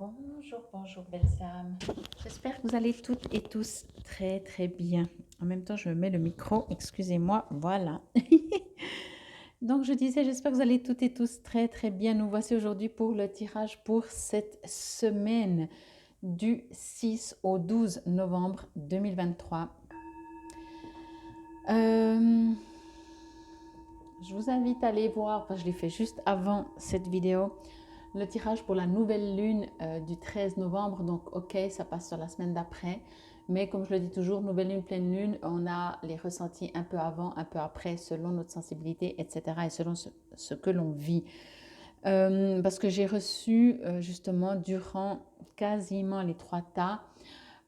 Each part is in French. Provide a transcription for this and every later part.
Bonjour, bonjour belles âmes. J'espère que vous allez toutes et tous très très bien. En même temps, je me mets le micro, excusez-moi, voilà. Donc je disais, j'espère que vous allez toutes et tous très très bien. Nous voici aujourd'hui pour le tirage pour cette semaine du 6 au 12 novembre 2023. Je vous invite à aller voir, parce que je l'ai fait juste avant cette vidéo, le tirage pour la nouvelle lune du 13 novembre. Donc, ok, ça passe sur la semaine d'après. Mais comme je le dis toujours, nouvelle lune, pleine lune, on a les ressentis un peu avant, un peu après, selon notre sensibilité, etc. et selon ce que l'on vit. Parce que j'ai reçu justement durant quasiment les 3 tas,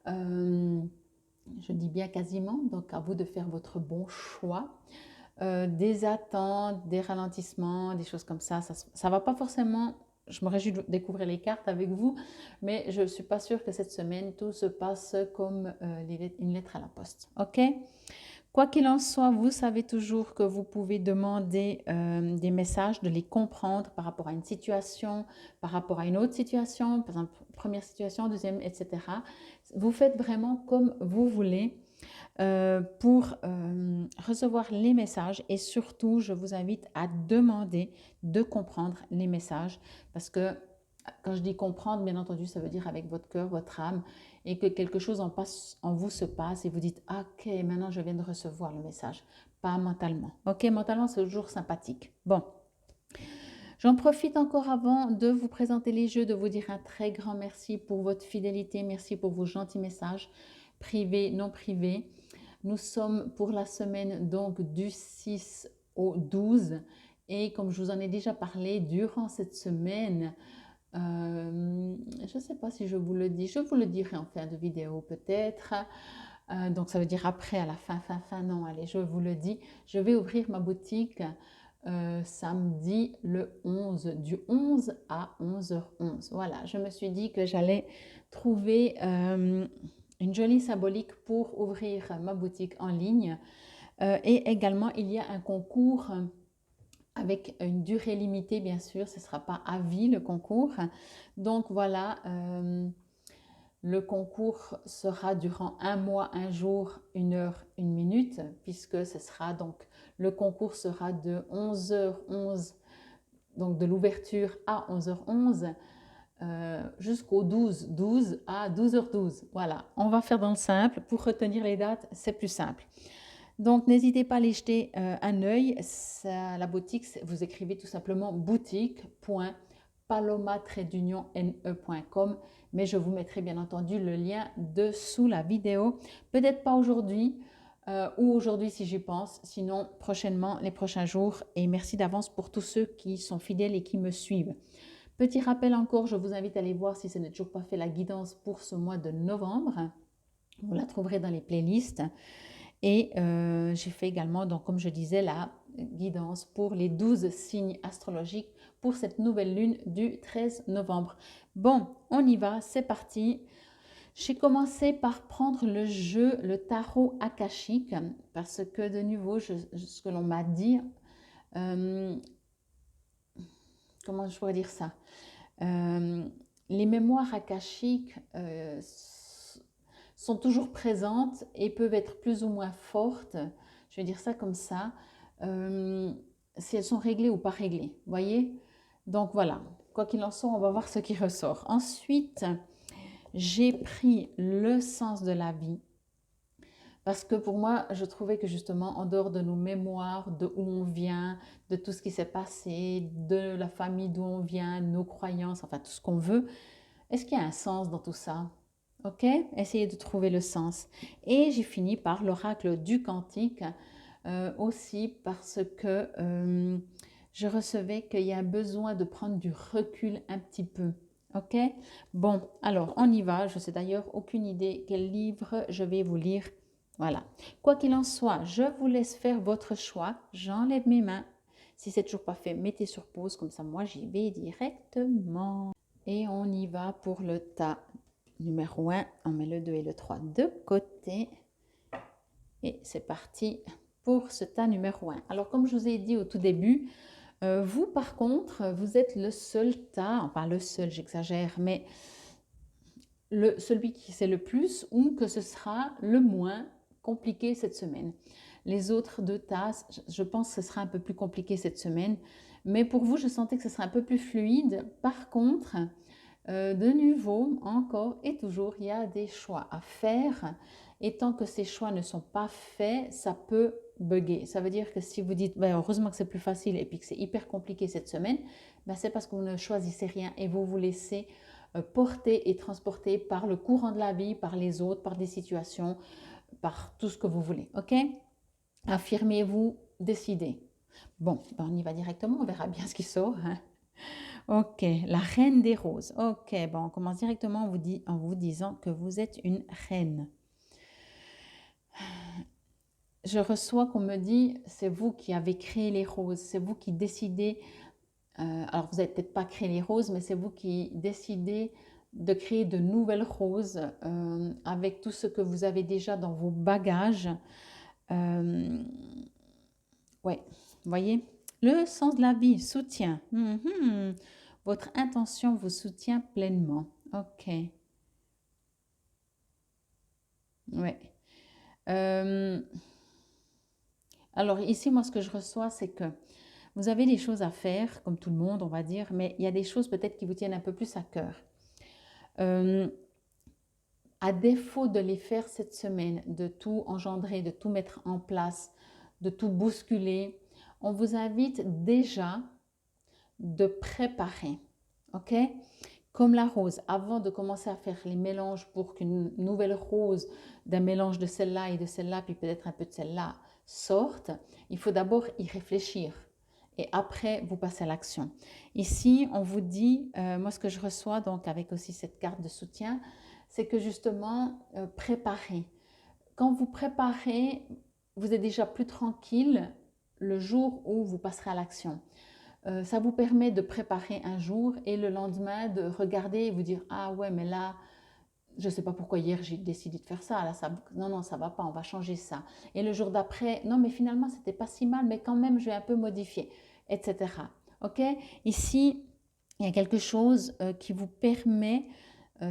je dis bien quasiment, donc à vous de faire votre bon choix. Des attentes, des ralentissements, des choses comme ça. Ça va pas forcément, je me réjouis de découvrir les cartes avec vous, mais je ne suis pas sûre que cette semaine, tout se passe comme une lettre à la poste. OK? Quoi qu'il en soit, vous savez toujours que vous pouvez demander des messages, de les comprendre par rapport à une situation, par rapport à une autre situation, par exemple, première situation, deuxième, etc. Vous faites vraiment comme vous voulez pour recevoir les messages et surtout, je vous invite à demander de comprendre les messages parce que quand je dis comprendre, bien entendu, ça veut dire avec votre cœur, votre âme et que quelque chose en vous se passe et vous dites ah, ok, maintenant je viens de recevoir le message, pas mentalement. Ok, mentalement, c'est toujours sympathique. Bon. J'en profite encore avant de vous présenter les jeux, de vous dire un très grand merci pour votre fidélité, merci pour vos gentils messages, privés, non privés. Nous sommes pour la semaine donc du 6 au 12 et comme je vous en ai déjà parlé, durant cette semaine, je ne sais pas si je vous le dis, je vous le dirai en fin de vidéo peut-être. Donc ça veut dire après, à la fin, non, allez, je vous le dis, je vais ouvrir ma boutique samedi le 11, du 11 à 11h11. Voilà, je me suis dit que j'allais trouver une jolie symbolique pour ouvrir ma boutique en ligne. Et également, il y a un concours avec une durée limitée, bien sûr, ce ne sera pas à vie le concours. Donc voilà, le concours sera durant 1 mois, 1 jour, 1 heure, 1 minute, puisque ce sera donc, le concours sera de 11h11, donc de l'ouverture à 11h11, jusqu'au 12 à 12h12. Voilà, on va faire dans le simple. Pour retenir les dates, c'est plus simple. Donc, n'hésitez pas à aller jeter un œil. La boutique, vous écrivez tout simplement boutique.paloma-ne.com, mais je vous mettrai bien entendu le lien dessous la vidéo. Peut-être pas aujourd'hui ou aujourd'hui si j'y pense, sinon prochainement, les prochains jours. Et merci d'avance pour tous ceux qui sont fidèles et qui me suivent. Petit rappel encore, je vous invite à aller voir si ce n'est toujours pas fait la guidance pour ce mois de novembre. Vous la trouverez dans les playlists. Et j'ai fait également, donc, comme je disais, la guidance pour les 12 signes astrologiques pour cette nouvelle lune du 13 novembre. Bon, on y va, c'est parti. J'ai commencé par prendre le jeu, le tarot akashique, parce que de nouveau, ce que l'on m'a dit, comment je pourrais dire ça, les mémoires akashiques sont toujours présentes et peuvent être plus ou moins fortes, je vais dire ça comme ça, si elles sont réglées ou pas réglées, voyez. Donc voilà, quoi qu'il en soit, on va voir ce qui ressort. Ensuite, j'ai pris le sens de la vie, parce que pour moi, je trouvais que justement, en dehors de nos mémoires, de où on vient, de tout ce qui s'est passé, de la famille d'où on vient, nos croyances, enfin tout ce qu'on veut, est-ce qu'il y a un sens dans tout ça? Ok, essayez de trouver le sens. Et j'ai fini par l'oracle du cantique, aussi parce que je recevais qu'il y a besoin de prendre du recul un petit peu. Ok, bon, alors on y va. Je sais d'ailleurs aucune idée quel livre je vais vous lire. Voilà. Quoi qu'il en soit, je vous laisse faire votre choix. J'enlève mes mains. Si c'est toujours pas fait, mettez sur pause, comme ça moi j'y vais directement. Et on y va pour le tas numéro 1. On met le 2 et le 3 de côté. Et c'est parti pour ce tas numéro 1. Alors comme je vous ai dit au tout début, vous par contre, vous êtes le seul tas, enfin le seul, j'exagère, mais celui qui sait le plus ou que ce sera le moins compliqué cette semaine. Les autres deux tasses, je pense que ce sera un peu plus compliqué cette semaine. Mais pour vous, je sentais que ce sera un peu plus fluide. Par contre, de nouveau, encore et toujours, il y a des choix à faire. Et tant que ces choix ne sont pas faits, ça peut bugger. Ça veut dire que si vous dites, ben, heureusement que c'est plus facile et puis que c'est hyper compliqué cette semaine, ben, c'est parce que vous ne choisissez rien et vous vous laissez porter et transporter par le courant de la vie, par les autres, par des situations, par tout ce que vous voulez. OK? Affirmez-vous, décidez. Bon, ben on y va directement, on verra bien ce qui sort. Hein. Ok, la reine des roses. Ok, bon, on commence directement en vous disant que vous êtes une reine. Je reçois qu'on me dit, c'est vous qui avez créé les roses, c'est vous qui décidez, alors vous n'avez peut-être pas créé les roses, mais c'est vous qui décidez de créer de nouvelles roses avec tout ce que vous avez déjà dans vos bagages. Ouais, vous voyez, le sens de la vie, soutien. Votre intention vous soutient pleinement. Ok. Ouais. Alors ici, moi, ce que je reçois, c'est que vous avez des choses à faire, comme tout le monde, on va dire, mais il y a des choses peut-être qui vous tiennent un peu plus à cœur. À défaut de les faire cette semaine, de tout engendrer, de tout mettre en place, de tout bousculer, on vous invite déjà de préparer, ok? Comme la rose, avant de commencer à faire les mélanges pour qu'une nouvelle rose d'un mélange de celle-là et de celle-là, puis peut-être un peu de celle-là, sorte, il faut d'abord y réfléchir. Et après, vous passez à l'action. Ici, on vous dit, moi ce que je reçois, donc avec aussi cette carte de soutien, c'est que justement, préparez. Quand vous préparez, vous êtes déjà plus tranquille le jour où vous passerez à l'action. Ça vous permet de préparer un jour et le lendemain de regarder et vous dire « Ah ouais, mais là, je ne sais pas pourquoi hier j'ai décidé de faire ça. Là, non, ça ne va pas, on va changer ça. » Et le jour d'après, non, mais finalement, ce n'était pas si mal, mais quand même, je vais un peu modifier, etc. OK? Ici, il y a quelque chose qui vous permet,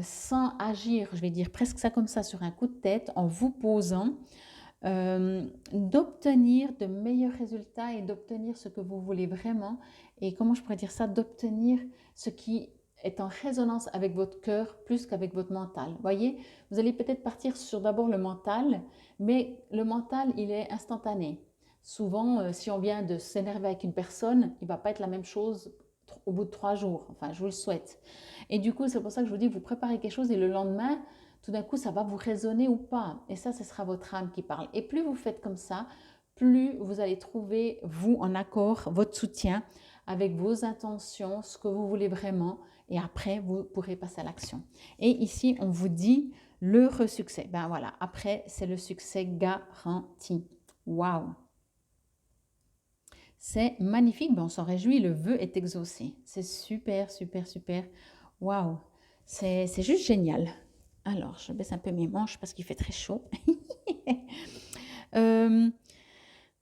sans agir, je vais dire presque ça comme ça, sur un coup de tête, en vous posant, d'obtenir de meilleurs résultats et d'obtenir ce que vous voulez vraiment. Et comment je pourrais dire ça? D'obtenir ce qui est en résonance avec votre cœur plus qu'avec votre mental. Voyez, vous allez peut-être partir sur d'abord le mental, mais le mental, il est instantané. Souvent, si on vient de s'énerver avec une personne, il ne va pas être la même chose au bout de 3 jours. Enfin, je vous le souhaite. Et du coup, c'est pour ça que je vous dis, vous préparez quelque chose et le lendemain, tout d'un coup, ça va vous résonner ou pas. Et ça, ce sera votre âme qui parle. Et plus vous faites comme ça, plus vous allez trouver, vous, en accord, votre soutien avec vos intentions, ce que vous voulez vraiment. Et après, vous pourrez passer à l'action. Et ici, on vous dit l'heureux succès. Ben voilà, après, c'est le succès garanti. Waouh! C'est magnifique, ben on s'en réjouit, le vœu est exaucé. C'est super, super, super. Waouh! C'est juste génial. Alors, je baisse un peu mes manches parce qu'il fait très chaud.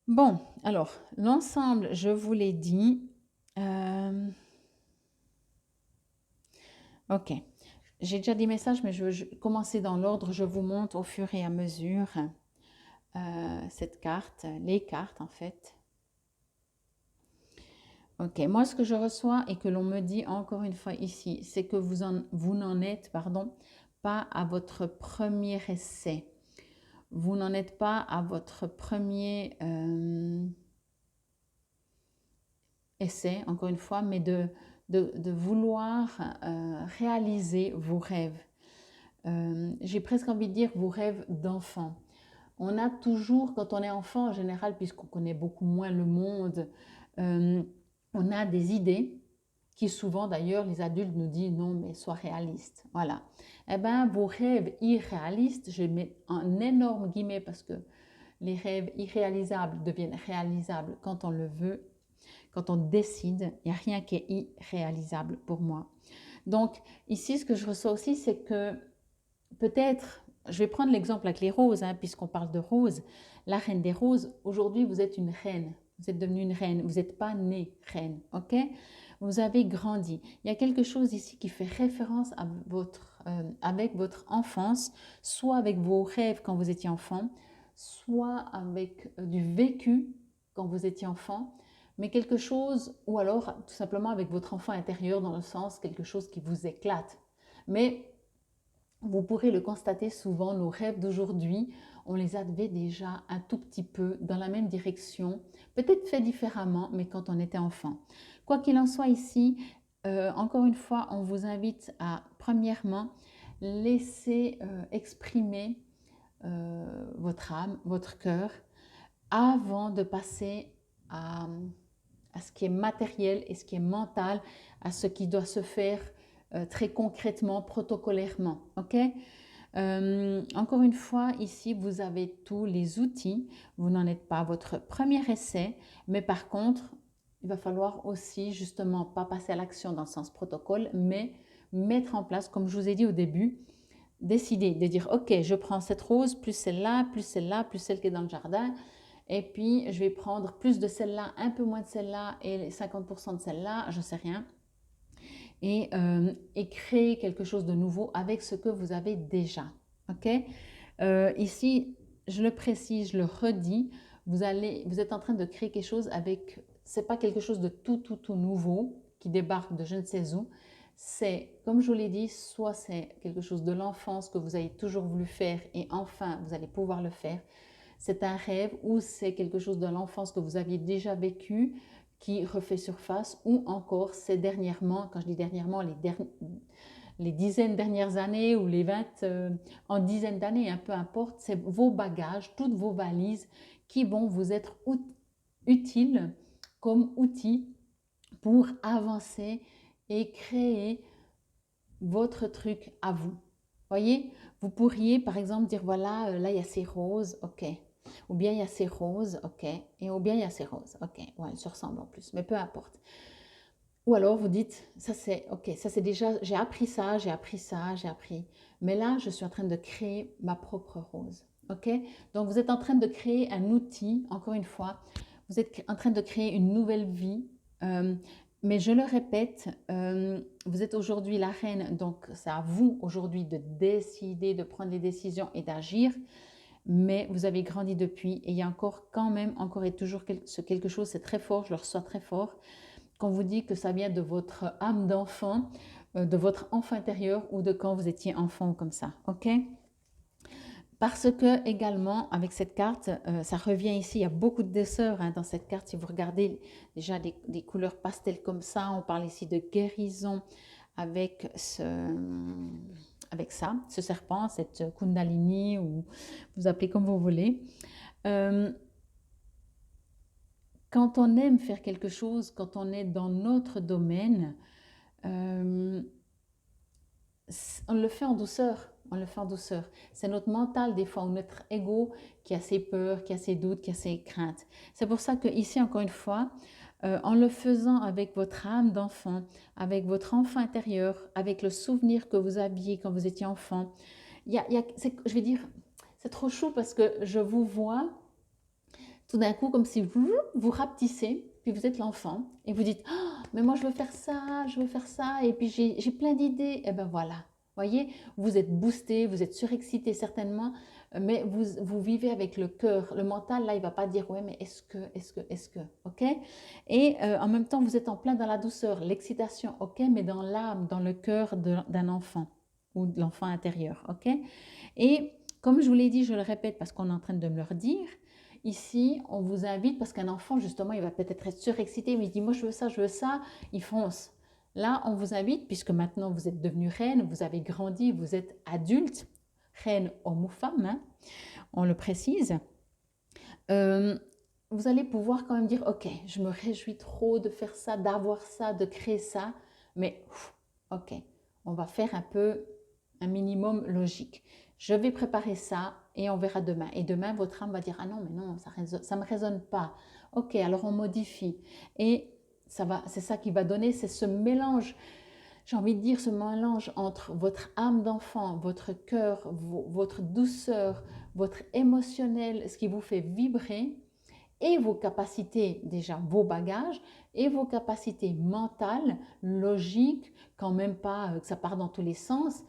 Bon, alors, l'ensemble, je vous l'ai dit. Ok, j'ai déjà des messages, mais je veux commencer dans l'ordre. Je vous montre au fur et à mesure cette carte, les cartes en fait. Ok, moi ce que je reçois et que l'on me dit encore une fois ici, c'est que vous n'en êtes, pardon, pas à votre premier essai. Vous n'en êtes pas à votre premier essai, encore une fois, mais de vouloir réaliser vos rêves. J'ai presque envie de dire vos rêves d'enfant. On a toujours, quand on est enfant en général, puisqu'on connaît beaucoup moins le monde, on a des idées qui souvent d'ailleurs les adultes nous disent non mais sois réaliste. Voilà. Eh bien vos rêves irréalistes, je mets un énorme guillemet parce que les rêves irréalisables deviennent réalisables quand on le veut, quand on décide. Il n'y a rien qui est irréalisable pour moi. Donc ici ce que je ressens aussi c'est que peut-être, je vais prendre l'exemple avec les roses, hein, puisqu'on parle de roses. La reine des roses, aujourd'hui, vous êtes une reine. Vous êtes devenue une reine. Vous n'êtes pas née reine, ok? Vous avez grandi. Il y a quelque chose ici qui fait référence à votre avec votre enfance, soit avec vos rêves quand vous étiez enfant, soit avec du vécu quand vous étiez enfant, mais quelque chose, ou alors tout simplement avec votre enfant intérieur dans le sens quelque chose qui vous éclate. Mais vous pourrez le constater souvent, nos rêves d'aujourd'hui, on les avait déjà un tout petit peu dans la même direction, peut-être fait différemment, mais quand on était enfant. Quoi qu'il en soit ici, encore une fois, on vous invite à, premièrement, laisser exprimer votre âme, votre cœur, avant de passer à ce qui est matériel et ce qui est mental, à ce qui doit se faire très concrètement, protocolairement. Ok. Encore une fois, ici, vous avez tous les outils. Vous n'en êtes pas à votre premier essai, mais par contre, il va falloir aussi justement pas passer à l'action dans le sens protocole, mais mettre en place, comme je vous ai dit au début, décider de dire, ok, je prends cette rose, plus celle-là, plus celle-là, plus celle qui est dans le jardin, et puis je vais prendre plus de celle-là, un peu moins de celle-là et 50% de celle-là, je ne sais rien, et créer quelque chose de nouveau avec ce que vous avez déjà. Ok. Ici, je le précise, je le redis, vous êtes en train de créer quelque chose avec, c'est pas quelque chose de tout nouveau qui débarque de je ne sais où. C'est, comme je vous l'ai dit, soit c'est quelque chose de l'enfance que vous avez toujours voulu faire et enfin vous allez pouvoir le faire. C'est un rêve ou c'est quelque chose de l'enfance que vous aviez déjà vécu qui refait surface, ou encore c'est dernièrement, quand je dis dernièrement, les dizaines dernières années ou les 20 en dizaines d'années, peu importe, c'est vos bagages, toutes vos valises qui vont vous être utiles comme outils pour avancer et créer votre truc à vous. Voyez, vous pourriez par exemple dire voilà, là il y a ces roses, ok. Ou bien il y a ces roses, ok. Et ou bien il y a ces roses, ok. Ouais, elles se ressemblent en plus, mais peu importe. Ou alors vous dites, ça c'est ok, ça c'est déjà, j'ai appris ça, j'ai appris ça, j'ai appris. Mais là, je suis en train de créer ma propre rose. Ok. Donc vous êtes en train de créer un outil, encore une fois, vous êtes en train de créer une nouvelle vie. Mais je le répète, vous êtes aujourd'hui la reine, donc c'est à vous aujourd'hui de décider, de prendre les décisions et d'agir. Mais vous avez grandi depuis et il y a encore quand même, encore et toujours quelque chose, c'est très fort, je le reçois très fort, quand vous dites que ça vient de votre âme d'enfant, de votre enfant intérieur ou de quand vous étiez enfant comme ça, ok? Parce que également, avec cette carte, ça revient ici, il y a beaucoup de douceur dans cette carte. Si vous regardez déjà des couleurs pastel comme ça, on parle ici de guérison avec avec ça, ce serpent, cette kundalini, ou vous appelez comme vous voulez. Quand on aime faire quelque chose, quand on est dans notre domaine, on le fait en douceur. On le fait en douceur. C'est notre mental, des fois, ou notre ego qui a ses peurs, qui a ses doutes, qui a ses craintes. C'est pour ça que ici, encore une fois, en le faisant avec votre âme d'enfant, avec votre enfant intérieur, avec le souvenir que vous aviez quand vous étiez enfant, je vais dire, c'est trop chou parce que je vous vois tout d'un coup comme si vous rapetissez, puis vous êtes l'enfant et vous dites oh, mais moi je veux faire ça, et puis j'ai plein d'idées. Et ben voilà, voyez, vous êtes boosté, vous êtes surexcité certainement, mais vous vivez avec le cœur. Le mental, là, il va pas dire ouais, mais est-ce que, ok. Et en même temps, vous êtes en plein dans la douceur, l'excitation, ok, mais dans l'âme, dans le cœur d'un enfant ou de l'enfant intérieur, ok. Et comme je vous l'ai dit, je le répète parce qu'on est en train de me le redire, ici, on vous invite, parce qu'un enfant, justement, il va peut-être être surexcité, mais il dit, moi, je veux ça, il fonce. Là, on vous invite, puisque maintenant vous êtes devenu reine, vous avez grandi, vous êtes adulte, reine homme ou femme, hein, on le précise, vous allez pouvoir quand même dire, ok, je me réjouis trop de faire ça, d'avoir ça, de créer ça, mais ok, on va faire un peu un minimum logique. Je vais préparer ça et on verra demain. Et demain, votre âme va dire, ah non, mais non, ça ne me résonne pas. Ok, alors on modifie. Et c'est ça qui va donner, c'est ce mélange, j'ai envie de dire ce mélange entre votre âme d'enfant, votre cœur, votre douceur, votre émotionnel, ce qui vous fait vibrer, et vos capacités, déjà vos bagages, et vos capacités mentales, logiques, quand même pas que ça part dans tous les sens,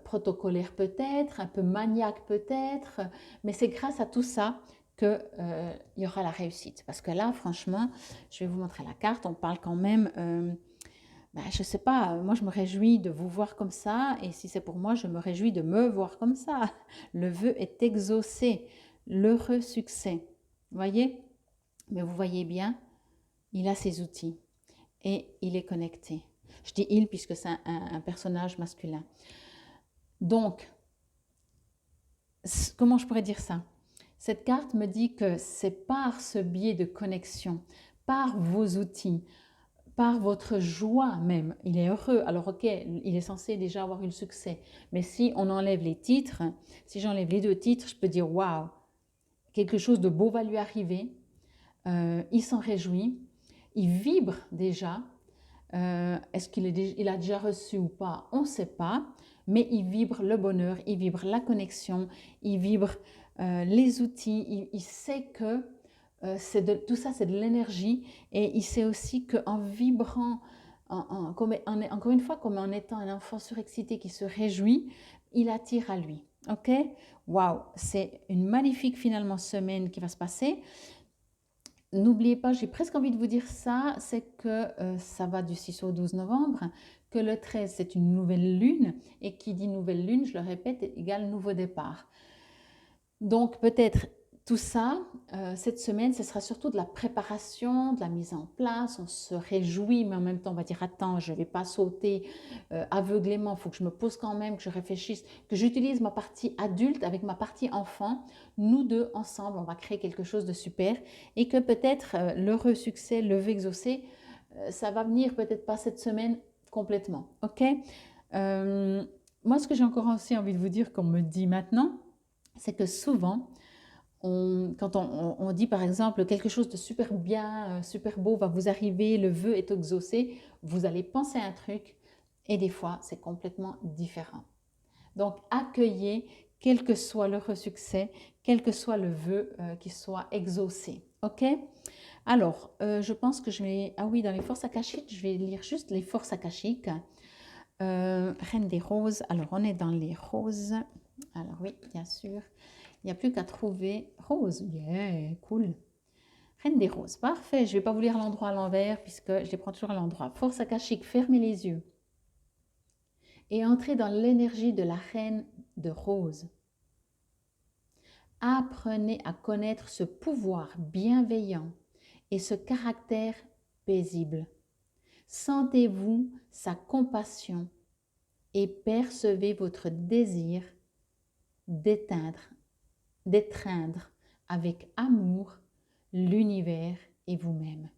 protocolaire peut-être, un peu maniaque peut-être, mais c'est grâce à tout ça qu'il y aura la réussite. Parce que là, franchement, je vais vous montrer la carte, on parle quand même, je ne sais pas, moi je me réjouis de vous voir comme ça, et si c'est pour moi, je me réjouis de me voir comme ça. Le vœu est exaucé, l'heureux succès. Vous voyez? Mais vous voyez bien, il a ses outils et il est connecté. Je dis il puisque c'est un personnage masculin. Donc, comment je pourrais dire ça? Cette carte me dit que c'est par ce biais de connexion, par vos outils, par votre joie même, il est heureux. Alors ok, il est censé déjà avoir eu le succès, mais si on enlève les titres, si j'enlève les 2 titres, je peux dire waouh, quelque chose de beau va lui arriver, il s'en réjouit, il vibre déjà. Est-ce qu'il a déjà reçu ou pas? On ne sait pas, mais il vibre le bonheur, il vibre la connexion, il vibre les outils, il sait que tout ça c'est de l'énergie, et il sait aussi qu'en vibrant, encore une fois, comme en étant un enfant surexcité qui se réjouit, il attire à lui. Ok? Waouh, c'est une magnifique finalement semaine qui va se passer. N'oubliez pas, j'ai presque envie de vous dire ça, c'est que ça va du 6 au 12 novembre, que le 13 c'est une nouvelle lune, et qui dit nouvelle lune, je le répète, égale nouveau départ. Donc peut-être tout ça, cette semaine, ce sera surtout de la préparation, de la mise en place. On se réjouit, mais en même temps, on va dire attends, je ne vais pas sauter aveuglément, il faut que je me pose quand même, que je réfléchisse, que j'utilise ma partie adulte avec ma partie enfant. Nous deux, ensemble, on va créer quelque chose de super, et que peut-être l'heureux succès, le vœu exaucé, ça va venir peut-être pas cette semaine complètement. Ok. Moi, ce que j'ai encore aussi envie de vous dire, qu'on me dit maintenant, c'est que souvent, quand on dit par exemple quelque chose de super bien, super beau va vous arriver, le vœu est exaucé, vous allez penser à un truc, et des fois c'est complètement différent. Donc accueillez, quel que soit le succès, quel que soit le vœu qui soit exaucé. Ok? Alors, je pense que je vais... Ah oui, dans les forces akashiques, je vais lire juste les forces akashiques. Reine des roses. Alors, on est dans les roses. Alors oui, bien sûr. Il n'y a plus qu'à trouver rose. Yeah, cool. Reine des roses. Parfait. Je ne vais pas vous lire l'endroit à l'envers puisque je les prends toujours à l'endroit. Force akashique, fermez les yeux. Et entrez dans l'énergie de la reine de rose. Apprenez à connaître ce pouvoir bienveillant et ce caractère paisible. Sentez-vous sa compassion et percevez votre désir d'étreindre avec amour l'univers et vous-même.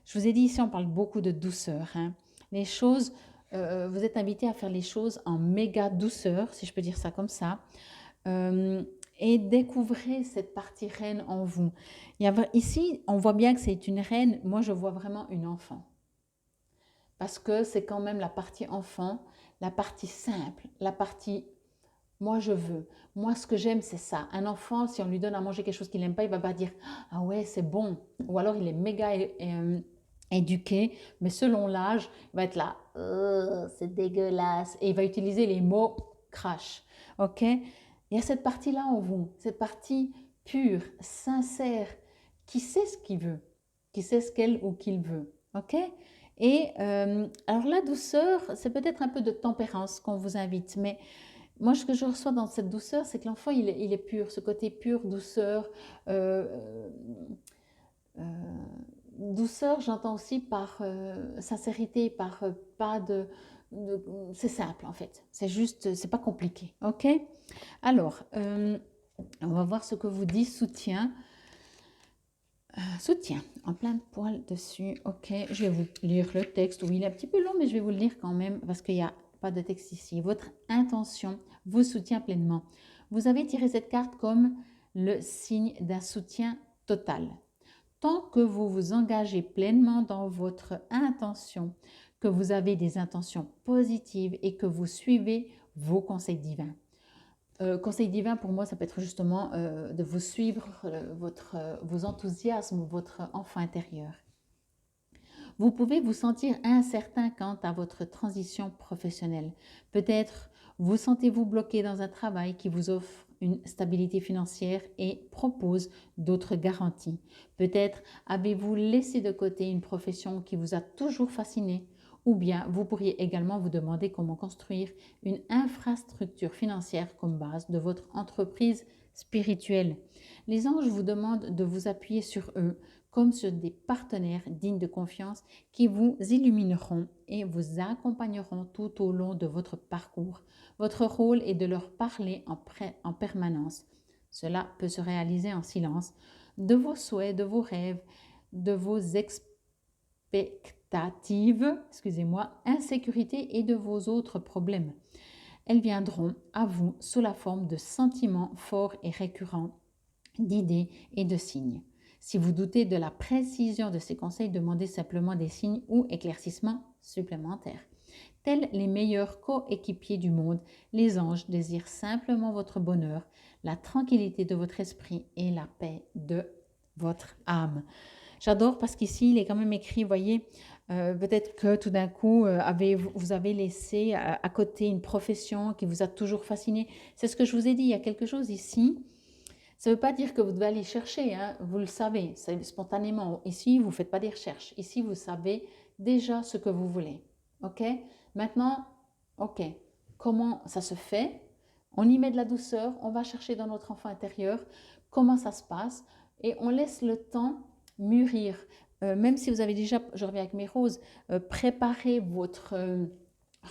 Je vous ai dit ici, on parle beaucoup de douceur. Hein. Les choses, vous êtes invité à faire les choses en méga douceur, si je peux dire ça comme ça. Et découvrez cette partie reine en vous. Ici, on voit bien que c'est une reine. Moi, je vois vraiment une enfant. Parce que c'est quand même la partie enfant, la partie simple, la partie moi je veux. Moi ce que j'aime c'est ça. Un enfant, si on lui donne à manger quelque chose qu'il n'aime pas, il va pas dire ah ouais c'est bon. Ou alors il est méga éduqué, mais selon l'âge, il va être là c'est dégueulasse, et il va utiliser les mots crash. Ok? Il y a cette partie-là en vous, cette partie pure, sincère, qui sait ce qu'il veut, qui sait ce qu'elle ou qu'il veut. Ok? Et alors la douceur, c'est peut-être un peu de tempérance qu'on vous invite, mais moi ce que je reçois dans cette douceur, c'est que l'enfant il est pur, ce côté pur, douceur. Euh, Douceur, j'entends aussi par sincérité, par pas c'est simple en fait, c'est juste, c'est pas compliqué, ok? Alors, on va voir ce que vous dit soutien. Soutien, en plein de poils dessus. Ok, je vais vous lire le texte. Oui, il est un petit peu long, mais je vais vous le lire quand même parce qu'il n'y a pas de texte ici. Votre intention vous soutient pleinement. Vous avez tiré cette carte comme le signe d'un soutien total. Tant que vous vous engagez pleinement dans votre intention, que vous avez des intentions positives et que vous suivez vos conseils divins. Conseil divin, pour moi, ça peut être justement de vous suivre vos enthousiasmes, votre enfant intérieur. Vous pouvez vous sentir incertain quant à votre transition professionnelle. Peut-être vous sentez-vous bloqué dans un travail qui vous offre une stabilité financière et propose d'autres garanties. Peut-être avez-vous laissé de côté une profession qui vous a toujours fasciné, ou bien vous pourriez également vous demander comment construire une infrastructure financière comme base de votre entreprise spirituelle. Les anges vous demandent de vous appuyer sur eux comme sur des partenaires dignes de confiance qui vous illumineront et vous accompagneront tout au long de votre parcours. Votre rôle est de leur parler en permanence. Cela peut se réaliser en silence, de vos souhaits, de vos rêves, de vos expectatives, insécurité et de vos autres problèmes. Elles viendront à vous sous la forme de sentiments forts et récurrents, d'idées et de signes. Si vous doutez de la précision de ces conseils, demandez simplement des signes ou éclaircissements supplémentaires. Tels les meilleurs coéquipiers du monde, les anges désirent simplement votre bonheur, la tranquillité de votre esprit et la paix de votre âme. J'adore parce qu'ici, il est quand même écrit, voyez, peut-être que tout d'un coup, vous avez laissé à côté une profession qui vous a toujours fasciné. C'est ce que je vous ai dit, il y a quelque chose ici. Ça ne veut pas dire que vous devez aller chercher, hein, vous le savez, c'est spontanément. Ici, vous ne faites pas des recherches. Ici, vous savez déjà ce que vous voulez. OK? Maintenant, OK, comment ça se fait? On y met de la douceur, on va chercher dans notre enfant intérieur comment ça se passe et on laisse le temps mûrir. Même si vous avez déjà, je reviens avec mes roses, préparé votre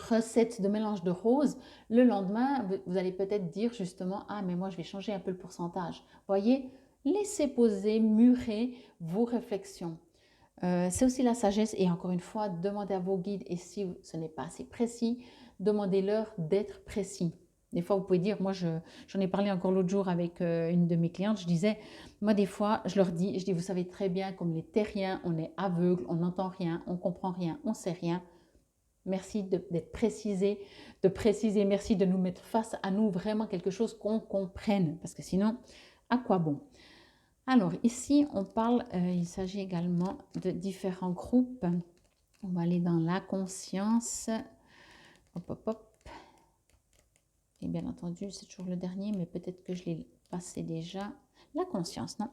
recette de mélange de roses, le lendemain, vous allez peut-être dire justement, ah mais moi je vais changer un peu le pourcentage. Voyez, laissez poser, murer vos réflexions. C'est aussi la sagesse et encore une fois, demandez à vos guides et si ce n'est pas assez précis, demandez-leur d'être précis. Des fois, vous pouvez dire, moi j'en ai parlé encore l'autre jour avec une de mes clientes, je disais, moi des fois, je leur dis, vous savez très bien, comme les terriens, on est aveugle, on n'entend rien, on comprend rien, on sait rien. Merci d'être précisé, de préciser, merci de nous mettre face à nous vraiment quelque chose qu'on comprenne, parce que sinon, à quoi bon? Alors ici, on parle, il s'agit également de différents groupes. On va aller dans la conscience. Hop, hop, hop. Et bien entendu, c'est toujours le dernier, mais peut-être que je l'ai passé déjà. La conscience, non?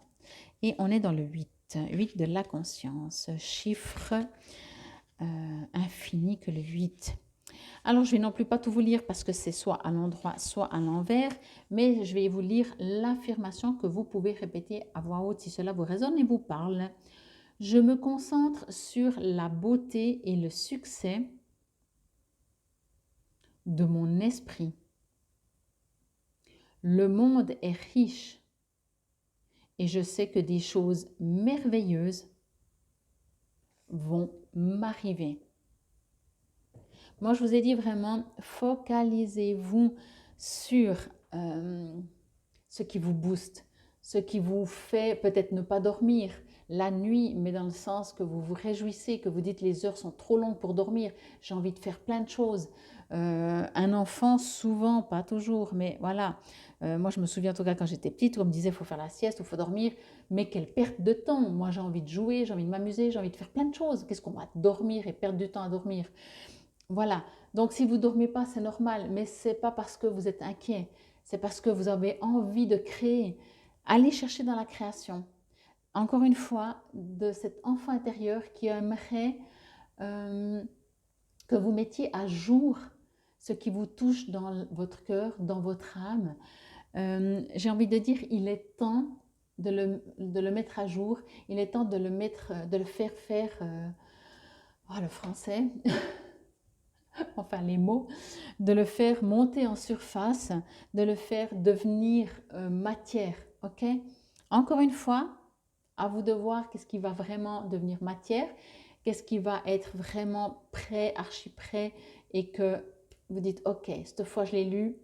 Et on est dans le 8. 8 de la conscience, chiffre infini que le 8. Alors, je vais non plus pas tout vous lire parce que c'est soit à l'endroit, soit à l'envers, mais je vais vous lire l'affirmation que vous pouvez répéter à voix haute si cela vous résonne et vous parle. Je me concentre sur la beauté et le succès de mon esprit. Le monde est riche et je sais que des choses merveilleuses vont m'arriver. Moi, je vous ai dit vraiment, focalisez-vous sur ce qui vous booste, ce qui vous fait peut-être ne pas dormir la nuit, mais dans le sens que vous vous réjouissez, que vous dites les heures sont trop longues pour dormir, j'ai envie de faire plein de choses. Un enfant, souvent, pas toujours, mais voilà. Moi, je me souviens en tout cas quand j'étais petite, on me disait il faut faire la sieste, il faut dormir, mais quelle perte de temps. Moi, j'ai envie de jouer, j'ai envie de m'amuser, j'ai envie de faire plein de choses. Qu'est-ce qu'on va dormir et perdre du temps à dormir? Voilà, donc si vous ne dormez pas, c'est normal, mais ce n'est pas parce que vous êtes inquiet, c'est parce que vous avez envie de créer. Allez chercher dans la création. Encore une fois, de cet enfant intérieur qui aimerait que vous mettiez à jour ce qui vous touche dans votre cœur, dans votre âme. J'ai envie de dire, il est temps de le mettre à jour, il est temps de le faire faire, le français, enfin les mots, de le faire monter en surface, de le faire devenir matière, ok? Encore une fois, à vous de voir qu'est-ce qui va vraiment devenir matière, qu'est-ce qui va être vraiment prêt, archi prêt, et que vous dites, ok, cette fois je l'ai lu,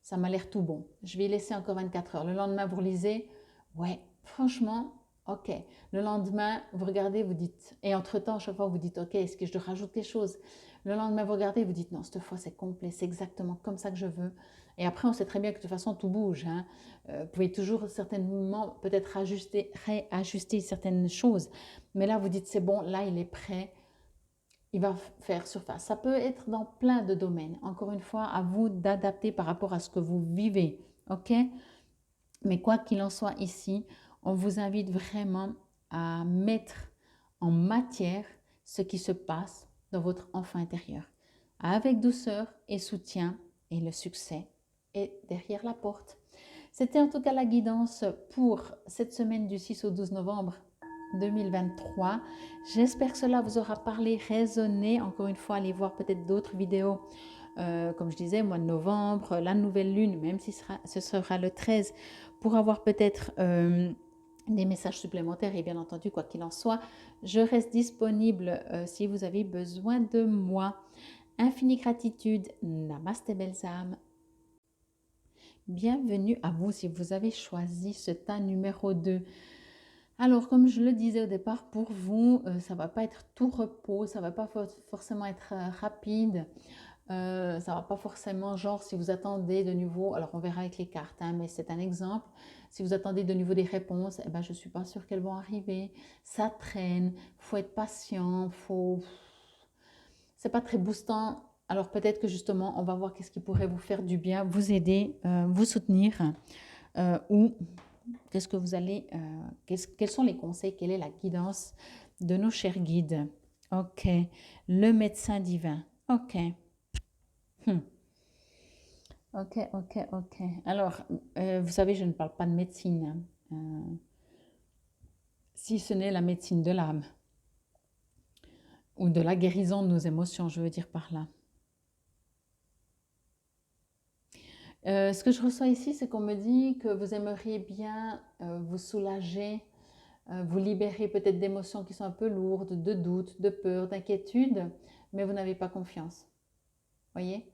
ça m'a l'air tout bon. Je vais laisser encore 24 heures. Le lendemain, vous relisez, ouais, franchement, ok. Le lendemain, vous regardez, vous dites, et entre-temps, chaque fois, vous dites, ok, est-ce que je rajoute quelque chose? Le lendemain, vous regardez, vous dites, non, cette fois, c'est complet, c'est exactement comme ça que je veux. Et après, on sait très bien que de toute façon, tout bouge, hein. Vous pouvez toujours certainement peut-être réajuster certaines choses. Mais là, vous dites, c'est bon, là, il est prêt, il va faire surface. Ça peut être dans plein de domaines. Encore une fois, à vous d'adapter par rapport à ce que vous vivez. OK? Mais quoi qu'il en soit ici, on vous invite vraiment à mettre en matière ce qui se passe dans votre enfant intérieur. Avec douceur et soutien, et le succès est derrière la porte. C'était en tout cas la guidance pour cette semaine du 6 au 12 novembre 2023. J'espère que cela vous aura parlé, résonné. Encore une fois, allez voir peut-être d'autres vidéos. Comme je disais, mois de novembre, la nouvelle lune, même si ce sera le 13, pour avoir peut-être des messages supplémentaires. Et bien entendu, quoi qu'il en soit, je reste disponible si vous avez besoin de moi. Infinie gratitude. Namasté belles âmes. Bienvenue à vous si vous avez choisi ce tas numéro 2. Alors, comme je le disais au départ, pour vous, ça ne va pas être tout repos, ça ne va pas forcément être rapide. Ça va pas forcément, genre, si vous attendez de nouveau, alors on verra avec les cartes, hein, mais c'est un exemple. Si vous attendez de nouveau des réponses, eh ben, je ne suis pas sûre qu'elles vont arriver. Ça traîne, faut être patient, c'est pas très boostant. Alors peut-être que justement, on va voir qu'est-ce qui pourrait vous faire du bien, vous aider, vous soutenir, ou qu'est-ce que vous allez, quels sont les conseils, quelle est la guidance de nos chers guides. Ok, le médecin divin. Ok. Ok, ok, ok. Alors, vous savez, je ne parle pas de médecine, hein, si ce n'est la médecine de l'âme ou de la guérison de nos émotions, je veux dire par là. Ce que je reçois ici, c'est qu'on me dit que vous aimeriez bien vous soulager, vous libérer peut-être d'émotions qui sont un peu lourdes, de doutes, de peurs, d'inquiétudes, mais vous n'avez pas confiance. Voyez?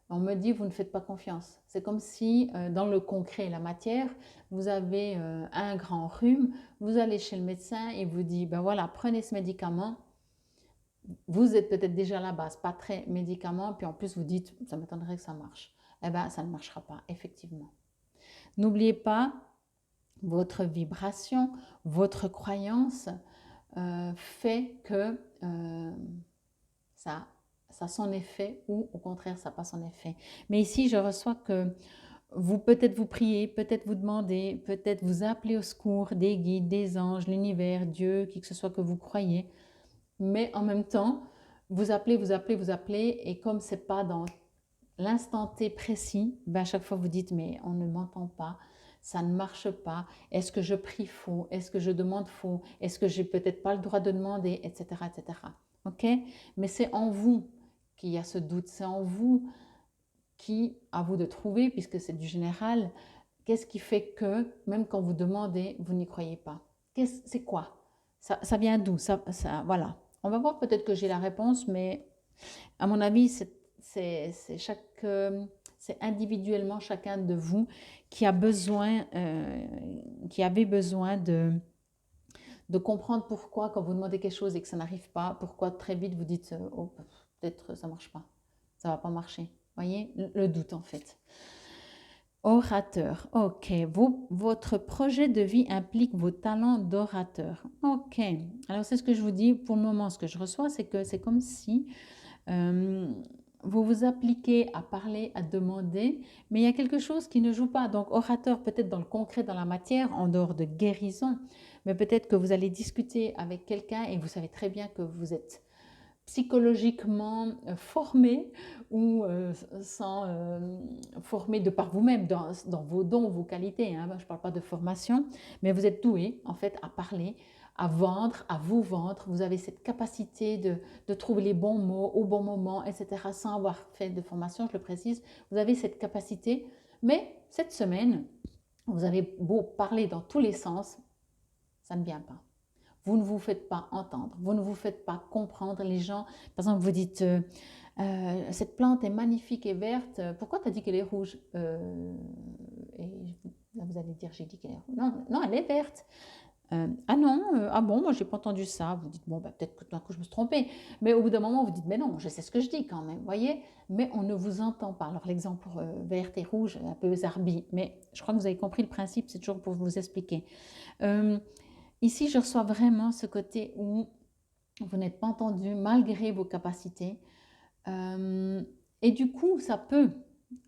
On me dit, vous ne faites pas confiance. C'est comme si, dans le concret, la matière, vous avez un grand rhume, vous allez chez le médecin et vous dit, ben voilà, prenez ce médicament. Vous êtes peut-être déjà à la base, pas très médicament, puis en plus vous dites, ça m'étonnerait que ça marche. Eh bien, ça ne marchera pas, effectivement. N'oubliez pas, votre vibration, votre croyance fait que ça a son effet ou au contraire, ça n'a pas son effet. Mais ici, je reçois que vous peut-être vous priez, peut-être vous demandez, peut-être vous appelez au secours des guides, des anges, l'univers, Dieu, qui que ce soit que vous croyez. Mais en même temps, vous appelez, vous appelez, vous appelez, et comme ce n'est pas dans l'instant T précis, ben à chaque fois vous dites, mais on ne m'entend pas, ça ne marche pas, est-ce que je prie faux, est-ce que je demande faux, est-ce que j'ai peut-être pas le droit de demander, etc. etc. Ok? Mais c'est en vous qu'il y a ce doute, c'est en vous qui, à vous de trouver, puisque c'est du général, qu'est-ce qui fait que, même quand vous demandez, vous n'y croyez pas? C'est quoi? Ça vient d'où? Voilà. On va voir, peut-être que j'ai la réponse, mais à mon avis, c'est individuellement chacun de vous qui a besoin, qui avait besoin de comprendre pourquoi, quand vous demandez quelque chose et que ça n'arrive pas, pourquoi très vite vous dites, oh, peut-être ça ne marche pas, ça ne va pas marcher. Voyez, le doute en fait. Orateur, ok. Votre projet de vie implique vos talents d'orateur. Ok. Alors c'est ce que je vous dis. Pour le moment, ce que je reçois, c'est que c'est comme si vous vous appliquez à parler, à demander, mais il y a quelque chose qui ne joue pas. Donc orateur peut-être dans le concret, dans la matière, en dehors de guérison, mais peut-être que vous allez discuter avec quelqu'un et vous savez très bien que vous êtes psychologiquement formé ou formé de par vous-même dans vos dons, vos qualités. Hein. Je ne parle pas de formation, mais vous êtes doué en fait à parler, à vendre, à vous vendre. Vous avez cette capacité de trouver les bons mots au bon moment, etc. Sans avoir fait de formation, je le précise. Vous avez cette capacité, mais cette semaine, vous avez beau parler dans tous les sens, ça ne vient pas. Vous ne vous faites pas entendre, vous ne vous faites pas comprendre. Les gens, par exemple, vous dites cette plante est magnifique et verte, pourquoi tu as dit qu'elle est rouge Et là, vous allez dire j'ai dit qu'elle est rouge. Non, non, elle est verte. Ah non, ah bon, moi j'ai pas entendu ça. Vous dites, bon, bah, peut-être que tout d'un coup je me suis trompée. Mais au bout d'un moment, vous dites, mais non, je sais ce que je dis quand même, voyez? Mais on ne vous entend pas. Alors l'exemple vert et rouge, un peu zarbi, mais je crois que vous avez compris le principe, c'est toujours pour vous expliquer. Euh, Ici, je reçois vraiment ce côté où vous n'êtes pas entendu malgré vos capacités. Euh, et du coup,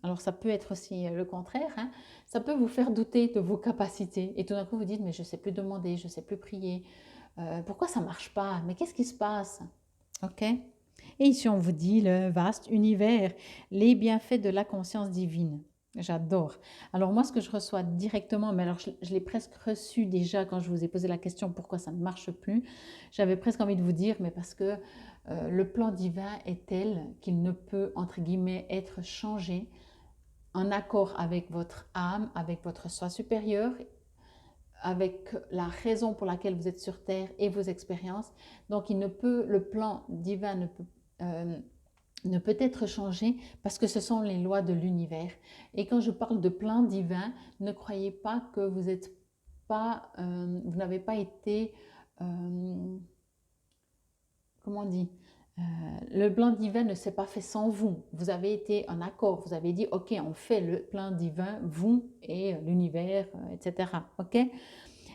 alors ça peut être aussi le contraire, hein, ça peut vous faire douter de vos capacités. Et tout d'un coup, vous dites, mais je ne sais plus demander, je ne sais plus prier. Pourquoi ça ne marche pas? Mais qu'est-ce qui se passe? Ok? Et ici, on vous dit le vaste univers, les bienfaits de la conscience divine. J'adore. Alors moi, ce que je reçois directement, mais alors je l'ai presque reçu déjà quand je vous ai posé la question pourquoi ça ne marche plus. J'avais presque envie de vous dire, mais parce que le plan divin est tel qu'il ne peut, entre guillemets, être changé en accord avec votre âme, avec votre soi supérieur, avec la raison pour laquelle vous êtes sur Terre et vos expériences. Donc le plan divin euh, ne peut être changé parce que ce sont les lois de l'univers. Et quand je parle de plan divin, ne croyez pas que vous n'avez pas été, comment on dit, le plan divin ne s'est pas fait sans vous. Vous avez été en accord. Vous avez dit, OK, on fait le plan divin, vous et l'univers, etc. OK?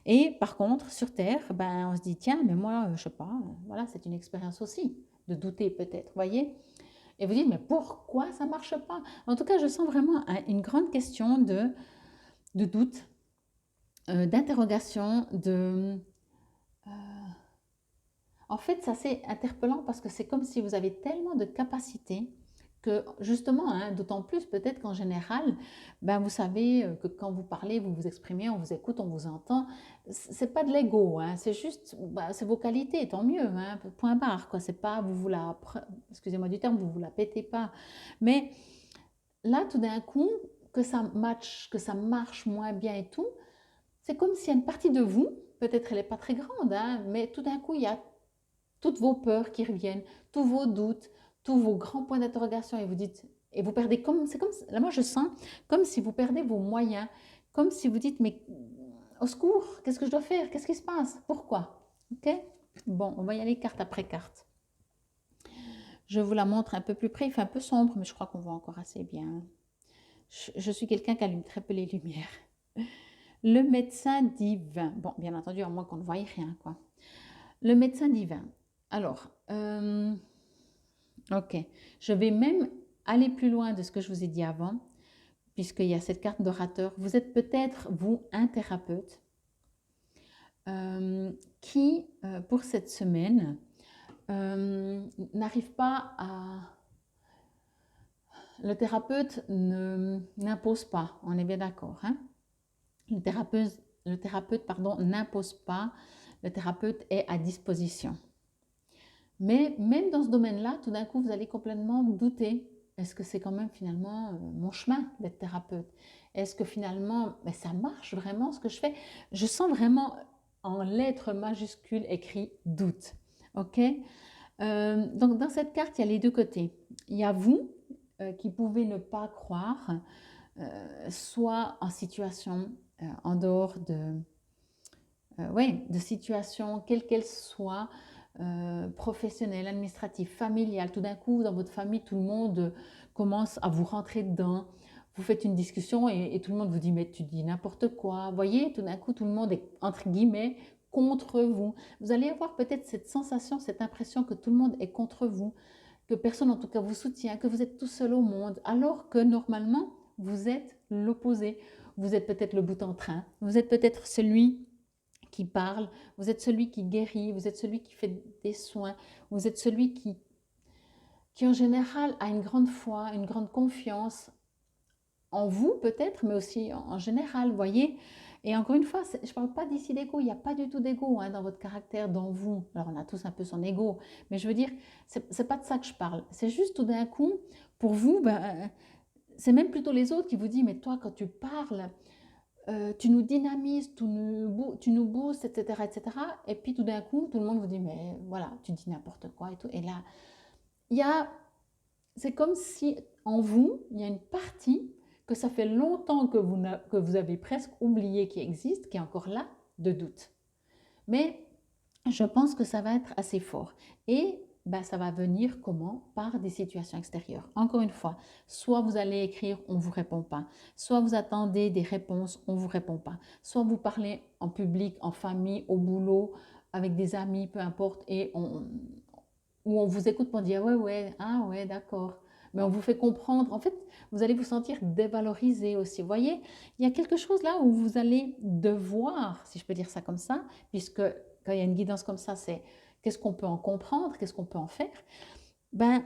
Et par contre, sur Terre, ben, on se dit, tiens, mais moi, je sais pas, voilà, c'est une expérience aussi, de douter peut-être, voyez? Et vous dites, mais pourquoi ça marche pas? En tout cas, je sens vraiment une grande question de doute, d'interrogation, euh, en fait, ça c'est interpellant parce que c'est comme si vous avez tellement de capacités que justement, hein, d'autant plus peut-être qu'en général, ben vous savez que quand vous parlez, vous vous exprimez, on vous écoute, on vous entend. C'est pas de l'ego, hein, c'est juste, bah, c'est vos qualités, tant mieux, hein, point barre, quoi. C'est pas, excusez-moi du terme, vous vous la pétez pas. Mais là, tout d'un coup, que ça match, que ça marche moins bien et tout, c'est comme s'il y a une partie de vous, peut-être elle n'est pas très grande, hein, mais tout d'un coup, il y a toutes vos peurs qui reviennent, tous vos doutes, tous vos grands points d'interrogation et vous dites, et vous perdez c'est comme, là moi je sens comme si vous perdez vos moyens, comme si vous dites, mais au secours, qu'est-ce que je dois faire? Qu'est-ce qui se passe? Pourquoi? Ok? Bon, on va y aller carte après carte. Je vous la montre un peu plus près, il fait un peu sombre, mais je crois qu'on voit encore assez bien. Je suis quelqu'un qui allume très peu les lumières. Le médecin divin. Bon, bien entendu, à moins qu'on ne voie rien, quoi. Le médecin divin. Alors, ok. Je vais même aller plus loin de ce que je vous ai dit avant, puisqu'il y a cette carte d'orateur. Vous êtes peut-être, vous, un thérapeute qui, pour cette semaine, n'arrive pas à... Le thérapeute n'impose pas, on est bien d'accord, hein? Le thérapeute, pardon, n'impose pas, le thérapeute est à disposition. Mais même dans ce domaine-là, tout d'un coup, vous allez complètement douter. Est-ce que c'est quand même finalement mon chemin d'être thérapeute? Est-ce que finalement, mais ça marche vraiment ce que je fais? Je sens vraiment en lettres majuscules écrit doute. Ok? Donc dans cette carte, il y a les deux côtés. Il y a vous qui pouvez ne pas croire, soit en situation en dehors ouais, de situation, quelle qu'elle soit, professionnelle, administrative, familiale. Tout d'un coup, dans votre famille, tout le monde commence à vous rentrer dedans. Vous faites une discussion et tout le monde vous dit, mais tu dis n'importe quoi. Vous voyez, tout d'un coup, tout le monde est, entre guillemets, contre vous. Vous allez avoir peut-être cette sensation, cette impression que tout le monde est contre vous, que personne en tout cas vous soutient, que vous êtes tout seul au monde, alors que normalement, vous êtes l'opposé. Vous êtes peut-être le bout en train, vous êtes peut-être celui qui parle, vous êtes celui qui guérit, vous êtes celui qui fait des soins, vous êtes celui qui en général a une grande foi, une grande confiance en vous peut-être, mais aussi en général, vous voyez. Et encore une fois, je ne parle pas d'ici d'ego, il n'y a pas du tout d'ego hein, dans votre caractère, dans vous. Alors on a tous un peu son ego, mais je veux dire, c'est pas de ça que je parle. C'est juste tout d'un coup, pour vous, ben, c'est même plutôt les autres qui vous disent, mais toi quand tu parles, tu nous dynamises, tu nous boostes, etc., etc. Et puis tout d'un coup, tout le monde vous dit, mais voilà, tu dis n'importe quoi et tout. Et là, il y a, c'est comme si en vous, il y a une partie que ça fait longtemps que vous avez presque oublié qui existe, qui est encore là, de doute. Mais je pense que ça va être assez fort. Et ben, ça va venir comment? Par des situations extérieures. Encore une fois, soit vous allez écrire, on ne vous répond pas. Soit vous attendez des réponses, on ne vous répond pas. Soit vous parlez en public, en famille, au boulot, avec des amis, peu importe, où on vous écoute pour dire ouais, ouais, ah ouais, d'accord. Mais on vous fait comprendre. En fait, vous allez vous sentir dévalorisé aussi. Vous voyez, il y a quelque chose là où vous allez devoir, si je peux dire ça comme ça, puisque quand il y a une guidance comme ça, c'est qu'est-ce qu'on peut en comprendre, qu'est-ce qu'on peut en faire. Ben,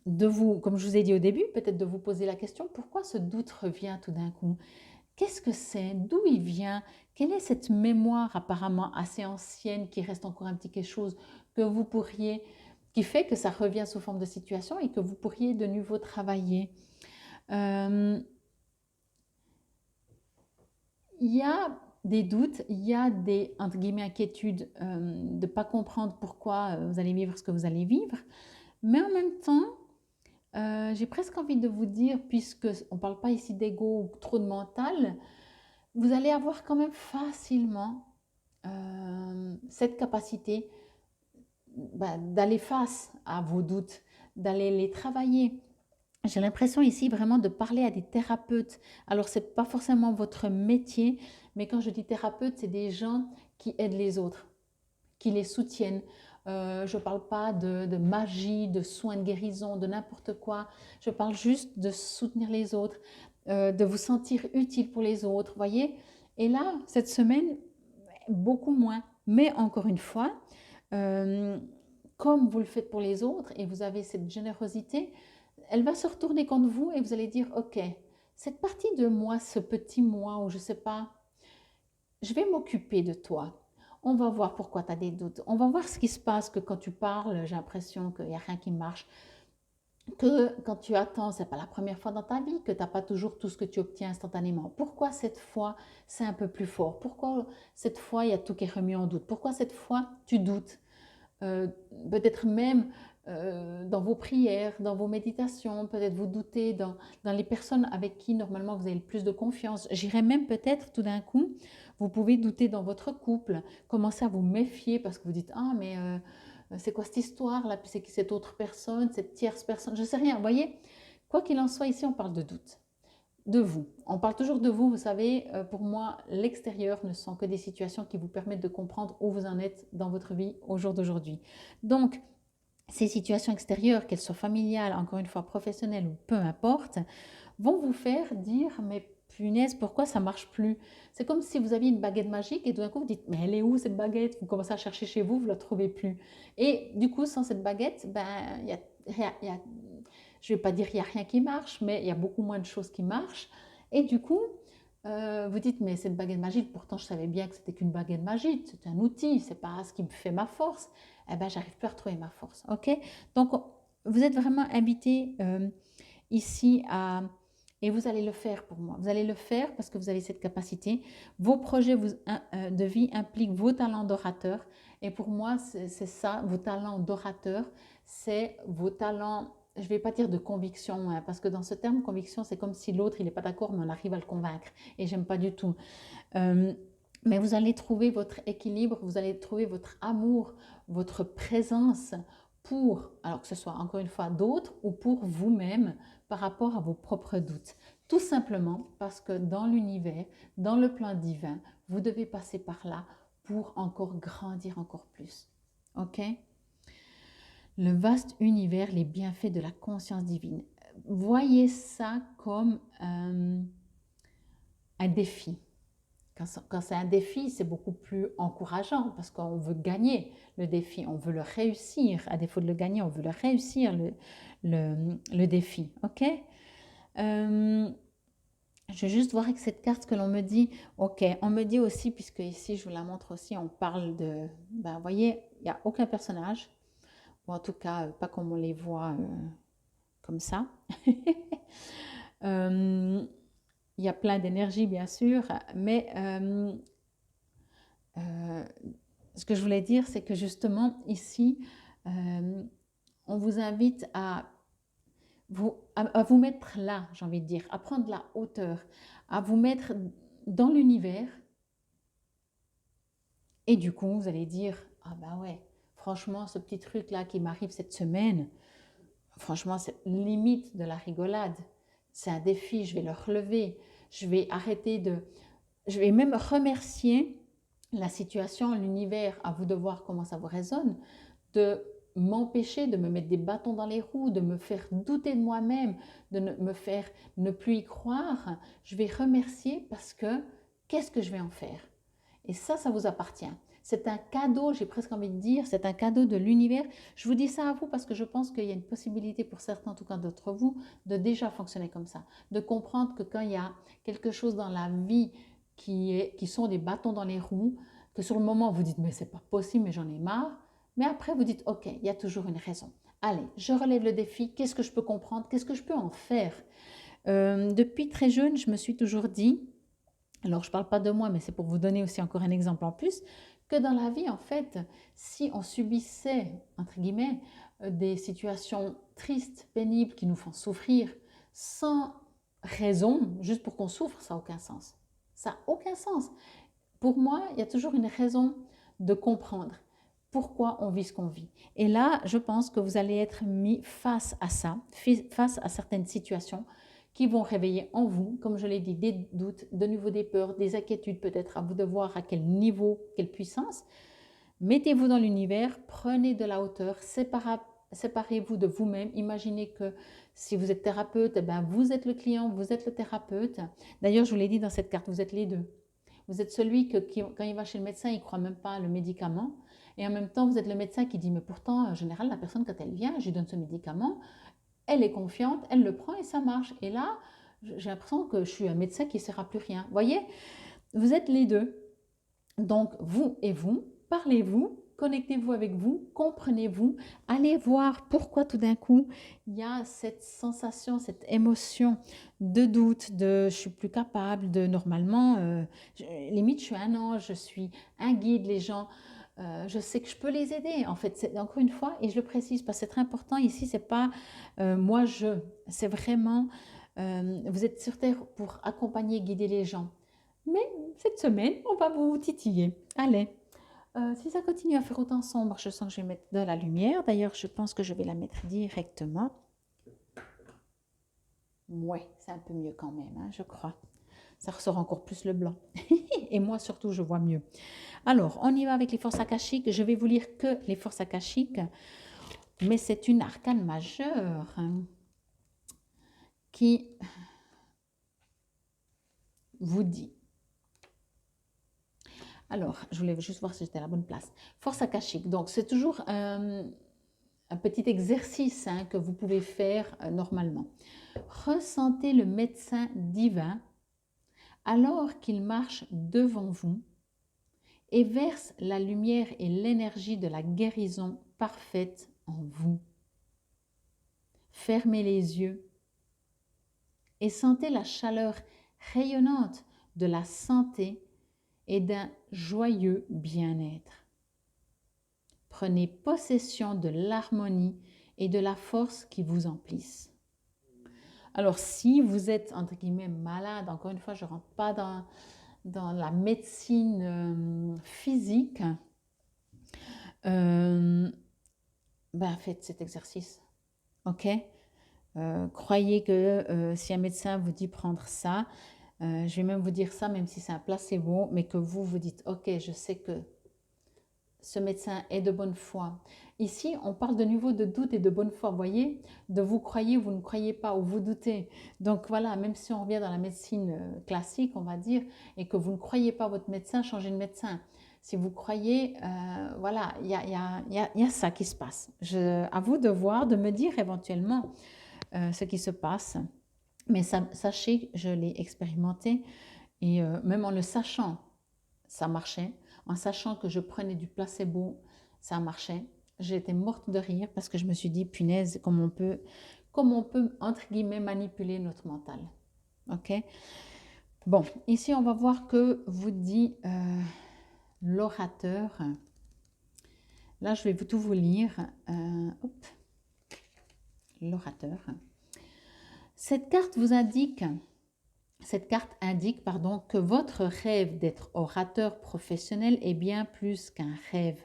de vous, comme je vous ai dit au début, peut-être de vous poser la question, pourquoi ce doute revient tout d'un coup? Qu'est-ce que c'est? D'où il vient? Quelle est cette mémoire apparemment assez ancienne qui reste encore un petit quelque chose que vous pourriez, qui fait que ça revient sous forme de situation et que vous pourriez de nouveau travailler? Euh, il y a des doutes, il y a des, entre guillemets, inquiétudes de ne pas comprendre pourquoi vous allez vivre ce que vous allez vivre, mais en même temps, j'ai presque envie de vous dire, puisque on ne parle pas ici d'ego ou trop de mental, vous allez avoir quand même facilement cette capacité d'aller face à vos doutes, d'aller les travailler. J'ai l'impression ici vraiment de parler à des thérapeutes. Alors, ce n'est pas forcément votre métier, mais quand je dis thérapeute, c'est des gens qui aident les autres, qui les soutiennent. Je ne parle pas de magie, de soins de guérison, de n'importe quoi. Je parle juste de soutenir les autres, de vous sentir utile pour les autres, voyez. Et là, cette semaine, beaucoup moins. Mais encore une fois, euh, comme vous le faites pour les autres et vous avez cette générosité, elle va se retourner contre vous et vous allez dire, ok, cette partie de moi, ce petit moi, ou je ne sais pas, je vais m'occuper de toi. On va voir pourquoi tu as des doutes. On va voir ce qui se passe, que quand tu parles, j'ai l'impression qu'il n'y a rien qui marche. Que quand tu attends, ce n'est pas la première fois dans ta vie, que tu n'as pas toujours tout ce que tu obtiens instantanément. Pourquoi cette fois, c'est un peu plus fort? Pourquoi cette fois, il y a tout qui est remis en doute? Pourquoi cette fois, tu doutes? Euh, Peut-être même dans vos prières, dans vos méditations, peut-être vous doutez dans les personnes avec qui normalement vous avez le plus de confiance. J'irais même peut-être tout d'un coup, vous pouvez douter dans votre couple, commencer à vous méfier parce que vous dites ah mais c'est quoi cette histoire là, puis c'est qui cette autre personne, cette tierce personne, je sais rien. Vous voyez, quoi qu'il en soit, ici on parle de doute. De vous. On parle toujours de vous, vous savez, pour moi, l'extérieur ne sont que des situations qui vous permettent de comprendre où vous en êtes dans votre vie au jour d'aujourd'hui. Donc, ces situations extérieures, qu'elles soient familiales, encore une fois professionnelles ou peu importe, vont vous faire dire mais punaise, pourquoi ça marche plus? C'est comme si vous aviez une baguette magique et tout d'un coup vous dites mais elle est où cette baguette? Vous commencez à chercher chez vous, vous la trouvez plus. Et du coup, sans cette baguette, ben il y a je ne vais pas dire qu'il n'y a rien qui marche, mais il y a beaucoup moins de choses qui marchent. Et du coup, vous dites, mais cette baguette magique, pourtant je savais bien que c'était qu'une baguette magique, c'est un outil, c'est pas ce qui me fait ma force. Eh ben, j'arrive plus à retrouver ma force. Ok? Donc, vous êtes vraiment invité ici à et vous allez le faire pour moi. Vous allez le faire parce que vous avez cette capacité. Vos projets de vie impliquent vos talents d'orateur. Et pour moi, c'est ça, vos talents d'orateur, c'est vos talents, je ne vais pas dire de conviction, hein, parce que dans ce terme conviction, c'est comme si l'autre, il n'est pas d'accord, mais on arrive à le convaincre. Et j'aime pas du tout. Euh, mais vous allez trouver votre équilibre, vous allez trouver votre amour, votre présence pour, alors que ce soit encore une fois d'autres ou pour vous-même par rapport à vos propres doutes. Tout simplement parce que dans l'univers, dans le plan divin, vous devez passer par là pour encore grandir encore plus. Ok? Le vaste univers, les bienfaits de la conscience divine. Voyez ça comme un défi. Quand c'est un défi, c'est beaucoup plus encourageant parce qu'on veut gagner le défi, on veut le réussir. À défaut de le gagner, on veut le réussir, le défi. Ok? Je vais juste voir avec cette carte ce que l'on me dit. Ok, on me dit aussi, puisque ici je vous la montre aussi, on parle de... Ben, vous voyez, il n'y a aucun personnage, ou en tout cas pas comme on les voit comme ça. Il y a plein d'énergie, bien sûr, mais ce que je voulais dire, c'est que justement, ici, on vous invite à vous mettre là, j'ai envie de dire, à prendre la hauteur, à vous mettre dans l'univers Et du coup, vous allez dire, ah ben ouais, franchement, ce petit truc-là qui m'arrive cette semaine, franchement, c'est limite de la rigolade. C'est un défi, je vais le relever. Je vais arrêter de... Je vais même remercier la situation, l'univers, à vous de voir comment ça vous résonne, de m'empêcher de me mettre des bâtons dans les roues, de me faire douter de moi-même, de me faire ne plus y croire. Je vais remercier parce que qu'est-ce que je vais en faire? Et ça vous appartient. C'est un cadeau, j'ai presque envie de dire, c'est un cadeau de l'univers. Je vous dis ça à vous parce que je pense qu'il y a une possibilité pour certains, en tout cas d'entre vous, de déjà fonctionner comme ça. De comprendre que quand il y a quelque chose dans la vie qui sont des bâtons dans les roues, que sur le moment vous dites mais c'est pas possible, mais j'en ai marre. Mais après vous dites ok, il y a toujours une raison. Allez, je relève le défi, qu'est-ce que je peux comprendre, qu'est-ce que je peux en faire? Depuis très jeune, je me suis toujours dit, alors je ne parle pas de moi, mais c'est pour vous donner aussi encore un exemple en plus, que dans la vie, en fait, si on subissait, entre guillemets, des situations tristes, pénibles, qui nous font souffrir, sans raison, juste pour qu'on souffre, ça n'a aucun sens. Ça n'a aucun sens. Pour moi, il y a toujours une raison de comprendre pourquoi on vit ce qu'on vit. Et là, je pense que vous allez être mis face à ça, face à certaines situations qui vont réveiller en vous, comme je l'ai dit, des doutes, de nouveau des peurs, des inquiétudes peut-être, à vous de voir à quel niveau, quelle puissance. Mettez-vous dans l'univers, prenez de la hauteur, séparez-vous de vous-même. Imaginez que si vous êtes thérapeute, eh ben vous êtes le client, vous êtes le thérapeute. D'ailleurs, je vous l'ai dit dans cette carte, vous êtes les deux. Vous êtes celui qui, quand il va chez le médecin, il ne croit même pas le médicament. Et en même temps, vous êtes le médecin qui dit, mais pourtant, en général, la personne, quand elle vient, je lui donne ce médicament, elle est confiante, elle le prend et ça marche. Et là, j'ai l'impression que je suis un médecin qui ne sert à plus rien. Vous voyez, vous êtes les deux. Donc, vous et vous, parlez-vous, connectez-vous avec vous, comprenez-vous, allez voir pourquoi tout d'un coup, il y a cette sensation, cette émotion de doute, de je suis plus capable, de normalement, limite je suis un ange, je suis un guide, les gens, je sais que je peux les aider. En fait, c'est encore une fois, et je le précise parce que c'est très important ici, c'est pas c'est vraiment, vous êtes sur Terre pour accompagner, guider les gens. Mais cette semaine, on va vous titiller. Allez, si ça continue à faire autant sombre, je sens que je vais mettre de la lumière. D'ailleurs, je pense que je vais la mettre directement. Ouais, c'est un peu mieux quand même, hein, je crois. Ça ressort encore plus le blanc. Et moi, surtout, je vois mieux. Alors, on y va avec les forces akashiques. Je vais vous lire que les forces akashiques, mais c'est une arcane majeure qui vous dit. Alors, je voulais juste voir si j'étais à la bonne place. Force akashique. Donc, c'est toujours un petit exercice que vous pouvez faire normalement. Ressentez le médecin divin alors qu'il marche devant vous et verse la lumière et l'énergie de la guérison parfaite en vous. Fermez les yeux et sentez la chaleur rayonnante de la santé et d'un joyeux bien-être. Prenez possession de l'harmonie et de la force qui vous emplissent. Alors, si vous êtes, entre guillemets, malade, encore une fois, je ne rentre pas dans la médecine physique, faites cet exercice, ok? Croyez que si un médecin vous dit prendre ça, je vais même vous dire ça, même si c'est un placebo, mais que vous dites, ok, je sais que ce médecin est de bonne foi. Ici, on parle de niveau de doute et de bonne foi, vous voyez, de vous croyez, vous ne croyez pas, ou vous doutez. Donc voilà, même si on revient dans la médecine classique, on va dire, et que vous ne croyez pas votre médecin, changez de médecin. Si vous croyez, voilà, il y a ça qui se passe. À vous de voir, de me dire éventuellement ce qui se passe. Mais sachez, je l'ai expérimenté, et même en le sachant, ça marchait. En sachant que je prenais du placebo, ça marchait. J'étais morte de rire parce que je me suis dit, punaise, comment on peut entre guillemets, manipuler notre mental. Ok? Bon, ici, on va voir que vous dit l'orateur. Là, je vais tout vous lire. L'orateur. Cette carte vous indique Cette carte indique, pardon, que votre rêve d'être orateur professionnel est bien plus qu'un rêve.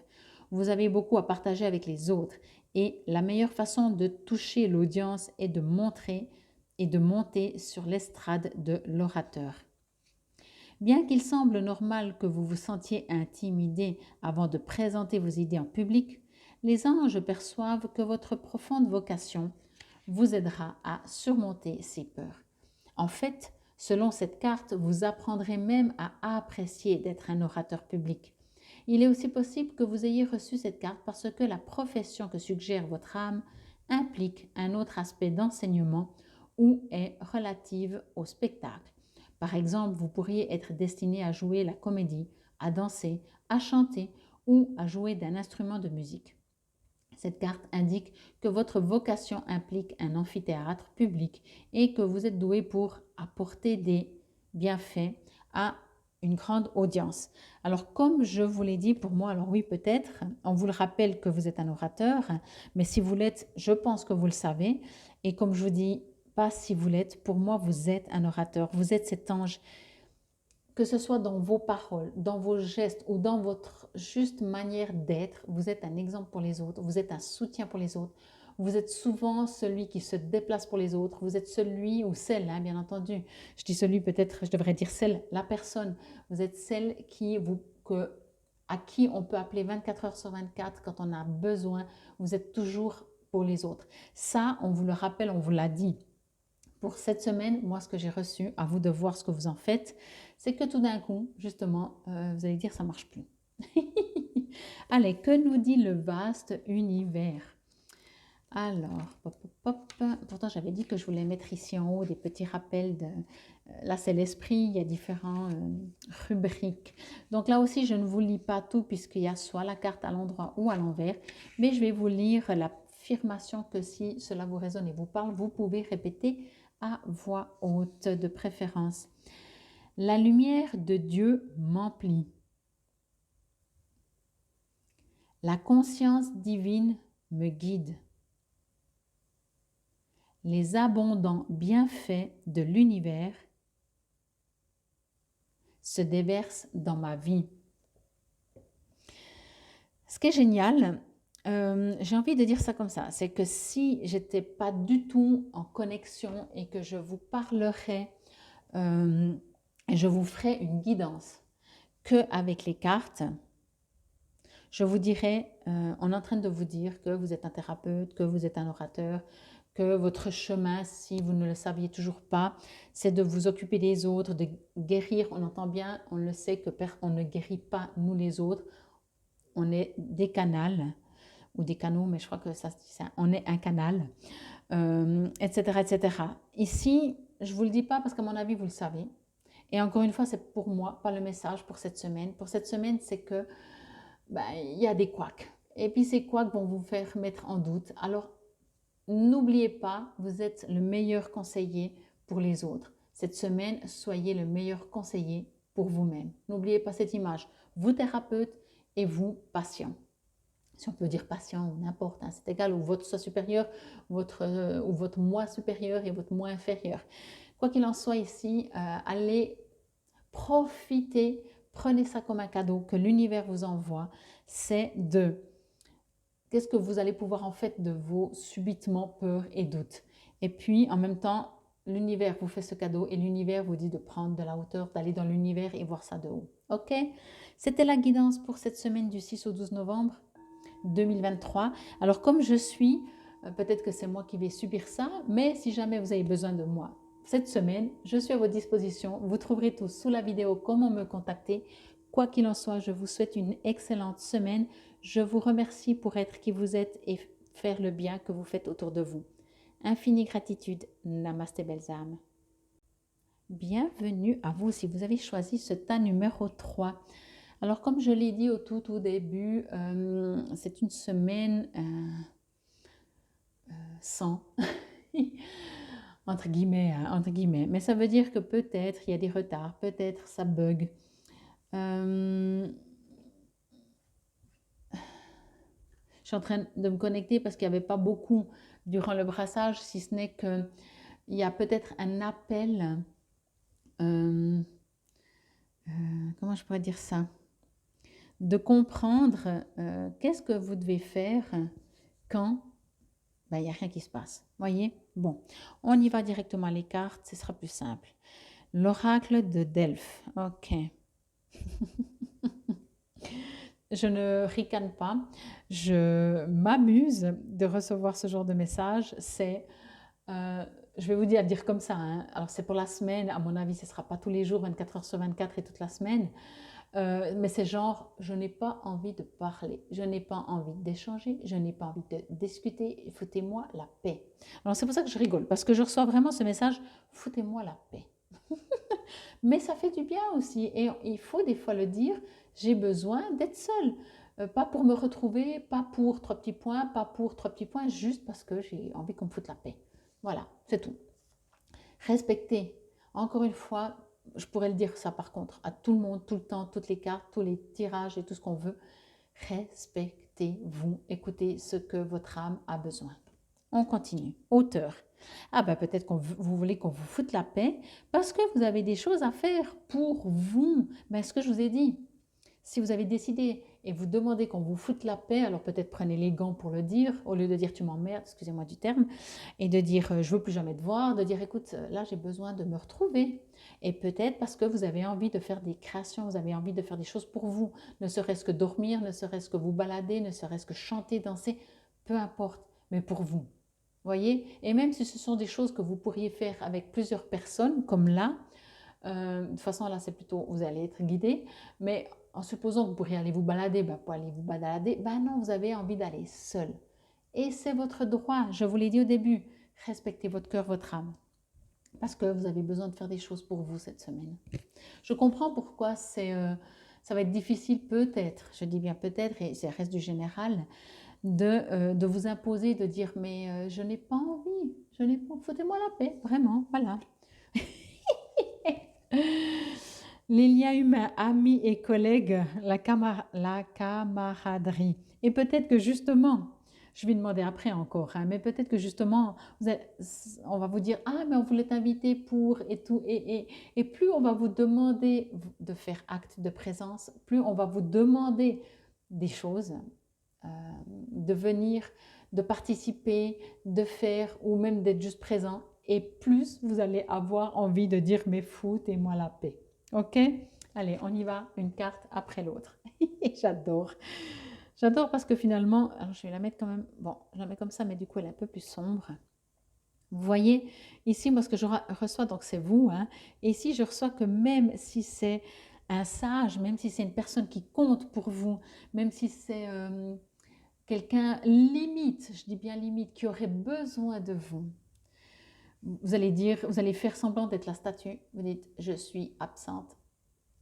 Vous avez beaucoup à partager avec les autres et la meilleure façon de toucher l'audience est de montrer et de monter sur l'estrade de l'orateur. Bien qu'il semble normal que vous vous sentiez intimidé avant de présenter vos idées en public, les anges perçoivent que votre profonde vocation vous aidera à surmonter ces peurs. En fait, selon cette carte, vous apprendrez même à apprécier d'être un orateur public. Il est aussi possible que vous ayez reçu cette carte parce que la profession que suggère votre âme implique un autre aspect d'enseignement ou est relative au spectacle. Par exemple, vous pourriez être destiné à jouer la comédie, à danser, à chanter ou à jouer d'un instrument de musique. Cette carte indique que votre vocation implique un amphithéâtre public et que vous êtes doué pour apporter des bienfaits à une grande audience. Alors, comme je vous l'ai dit, pour moi, alors oui, peut-être, on vous le rappelle que vous êtes un orateur, mais si vous l'êtes, je pense que vous le savez. Et comme je vous dis, pas si vous l'êtes, pour moi, vous êtes un orateur, vous êtes cet ange, que ce soit dans vos paroles, dans vos gestes ou dans votre juste manière d'être, vous êtes un exemple pour les autres, vous êtes un soutien pour les autres, vous êtes souvent celui qui se déplace pour les autres, vous êtes celui ou celle, hein, bien entendu, je dis celui peut-être, je devrais dire celle, la personne, vous êtes celle à qui on peut appeler 24 heures sur 24 quand on a besoin, vous êtes toujours pour les autres. Ça, on vous le rappelle, on vous l'a dit. Pour cette semaine, moi, ce que j'ai reçu, à vous de voir ce que vous en faites, c'est que tout d'un coup, justement, vous allez dire ça ne marche plus. Allez, que nous dit le vaste univers? Alors, pop, pop, pop. Pourtant j'avais dit que je voulais mettre ici en haut des petits rappels de... Là, c'est l'esprit, il y a différentes rubriques. Donc là aussi, je ne vous lis pas tout puisqu'il y a soit la carte à l'endroit ou à l'envers, mais je vais vous lire l'affirmation que si cela vous résonne et vous parle, vous pouvez répéter à voix haute de préférence. La lumière de Dieu m'emplit. La conscience divine me guide. Les abondants bienfaits de l'univers se déversent dans ma vie. Ce qui est génial, j'ai envie de dire ça comme ça, c'est que si j'étais pas du tout en connexion et que je vous parlerais et je vous ferais une guidance qu'avec les cartes, je vous dirais, on est en train de vous dire que vous êtes un thérapeute, que vous êtes un orateur, que votre chemin, si vous ne le saviez toujours pas, c'est de vous occuper des autres, de guérir. On entend bien, on le sait que on ne guérit pas nous les autres. On est des canaux ou des canaux, mais je crois que ça se dit ça. On est un canal, etc., etc. Ici, je vous le dis pas parce qu'à mon avis, vous le savez. Et encore une fois, c'est pour moi, pas le message pour cette semaine. Pour cette semaine, c'est que il y a des couacs. Et puis ces couacs vont vous faire mettre en doute. Alors, n'oubliez pas, vous êtes le meilleur conseiller pour les autres. Cette semaine, soyez le meilleur conseiller pour vous-même. N'oubliez pas cette image. Vous, thérapeute, et vous, patient. Si on peut dire patient ou n'importe, hein, c'est égal, ou votre soi supérieur, ou votre moi supérieur et votre moi inférieur. Quoi qu'il en soit ici, allez profiter, prenez ça comme un cadeau que l'univers vous envoie. C'est de... Qu'est-ce que vous allez pouvoir en fait de vos subitement peurs et doutes. Et puis, en même temps, l'univers vous fait ce cadeau et l'univers vous dit de prendre de la hauteur, d'aller dans l'univers et voir ça de haut. Ok? C'était la guidance pour cette semaine du 6 au 12 novembre 2023. Alors, comme je suis, peut-être que c'est moi qui vais subir ça, mais si jamais vous avez besoin de moi cette semaine, je suis à votre disposition. Vous trouverez tout sous la vidéo, comment me contacter. Quoi qu'il en soit, je vous souhaite une excellente semaine. Je vous remercie pour être qui vous êtes et faire le bien que vous faites autour de vous. Infinie gratitude. Namasté, belles âmes. Bienvenue à vous si vous avez choisi ce tas numéro 3. Alors, comme je l'ai dit au tout début, c'est une semaine sans, entre guillemets, hein, entre guillemets. Mais ça veut dire que peut-être il y a des retards, peut-être ça bug. Je suis en train de me connecter parce qu'il n'y avait pas beaucoup durant le brassage, si ce n'est qu'il y a peut-être un appel euh, comment je pourrais dire ça? De comprendre qu'est-ce que vous devez faire quand ben, il n'y a rien qui se passe. Voyez? Bon, on y va directement à les cartes, ce sera plus simple. L'oracle de Delphes. Ok. Je ne ricane pas, je m'amuse de recevoir ce genre de message. Je vais vous dire comme ça, hein. Alors c'est pour la semaine, à mon avis, ce ne sera pas tous les jours, 24 heures sur 24 et toute la semaine. Mais c'est genre, je n'ai pas envie de parler, je n'ai pas envie d'échanger, je n'ai pas envie de discuter, foutez-moi la paix. Alors c'est pour ça que je rigole, parce que je reçois vraiment ce message, foutez-moi la paix. Mais ça fait du bien aussi, et il faut des fois le dire, j'ai besoin d'être seule. Pas pour me retrouver, pas pour trois petits points, pas pour trois petits points, juste parce que j'ai envie qu'on me foute la paix. Voilà, c'est tout. Respecter. Encore une fois, je pourrais le dire ça par contre, à tout le monde, tout le temps, toutes les cartes, tous les tirages et tout ce qu'on veut. Respectez-vous, écoutez ce que votre âme a besoin. On continue. Auteur. Ah ben peut-être que vous voulez qu'on vous foute la paix parce que vous avez des choses à faire pour vous. Mais ce que je vous ai dit, si vous avez décidé et vous demandez qu'on vous foute la paix, alors peut-être prenez les gants pour le dire, au lieu de dire tu m'emmerdes, excusez-moi du terme, et de dire je veux plus jamais te voir, de dire écoute, là j'ai besoin de me retrouver. Et peut-être parce que vous avez envie de faire des créations, vous avez envie de faire des choses pour vous, ne serait-ce que dormir, ne serait-ce que vous balader, ne serait-ce que chanter, danser, peu importe, mais pour vous. Voyez? Et même si ce sont des choses que vous pourriez faire avec plusieurs personnes, comme là, de toute façon là c'est plutôt vous allez être guidé, mais en supposant que vous pourriez aller vous balader, pour aller vous balader, non, vous avez envie d'aller seul. Et c'est votre droit, je vous l'ai dit au début, respectez votre cœur, votre âme. Parce que vous avez besoin de faire des choses pour vous cette semaine. Je comprends pourquoi ça va être difficile peut-être, je dis bien peut-être, et ça reste du général, de vous imposer, de dire mais je n'ai pas envie, foutez-moi la paix, vraiment, voilà. Les liens humains, amis et collègues, la camaraderie. Et peut-être que justement, je vais demander après encore, hein, mais peut-être que justement, on va vous dire, ah, mais on voulait t'inviter pour et tout. Et plus on va vous demander de faire acte de présence, plus on va vous demander des choses, de venir, de participer, de faire ou même d'être juste présent. Et plus vous allez avoir envie de dire, mais foutez-moi la paix. Ok? Allez, on y va, une carte après l'autre. J'adore. J'adore parce que finalement, alors je vais la mettre quand même, bon, je la mets comme ça, mais du coup elle est un peu plus sombre. Vous voyez, ici, moi ce que je reçois, donc c'est vous, hein, et ici je reçois que même si c'est un sage, même si c'est une personne qui compte pour vous, même si c'est quelqu'un limite, je dis bien limite, qui aurait besoin de vous, vous allez dire, vous allez faire semblant d'être la statue, vous dites je suis absente.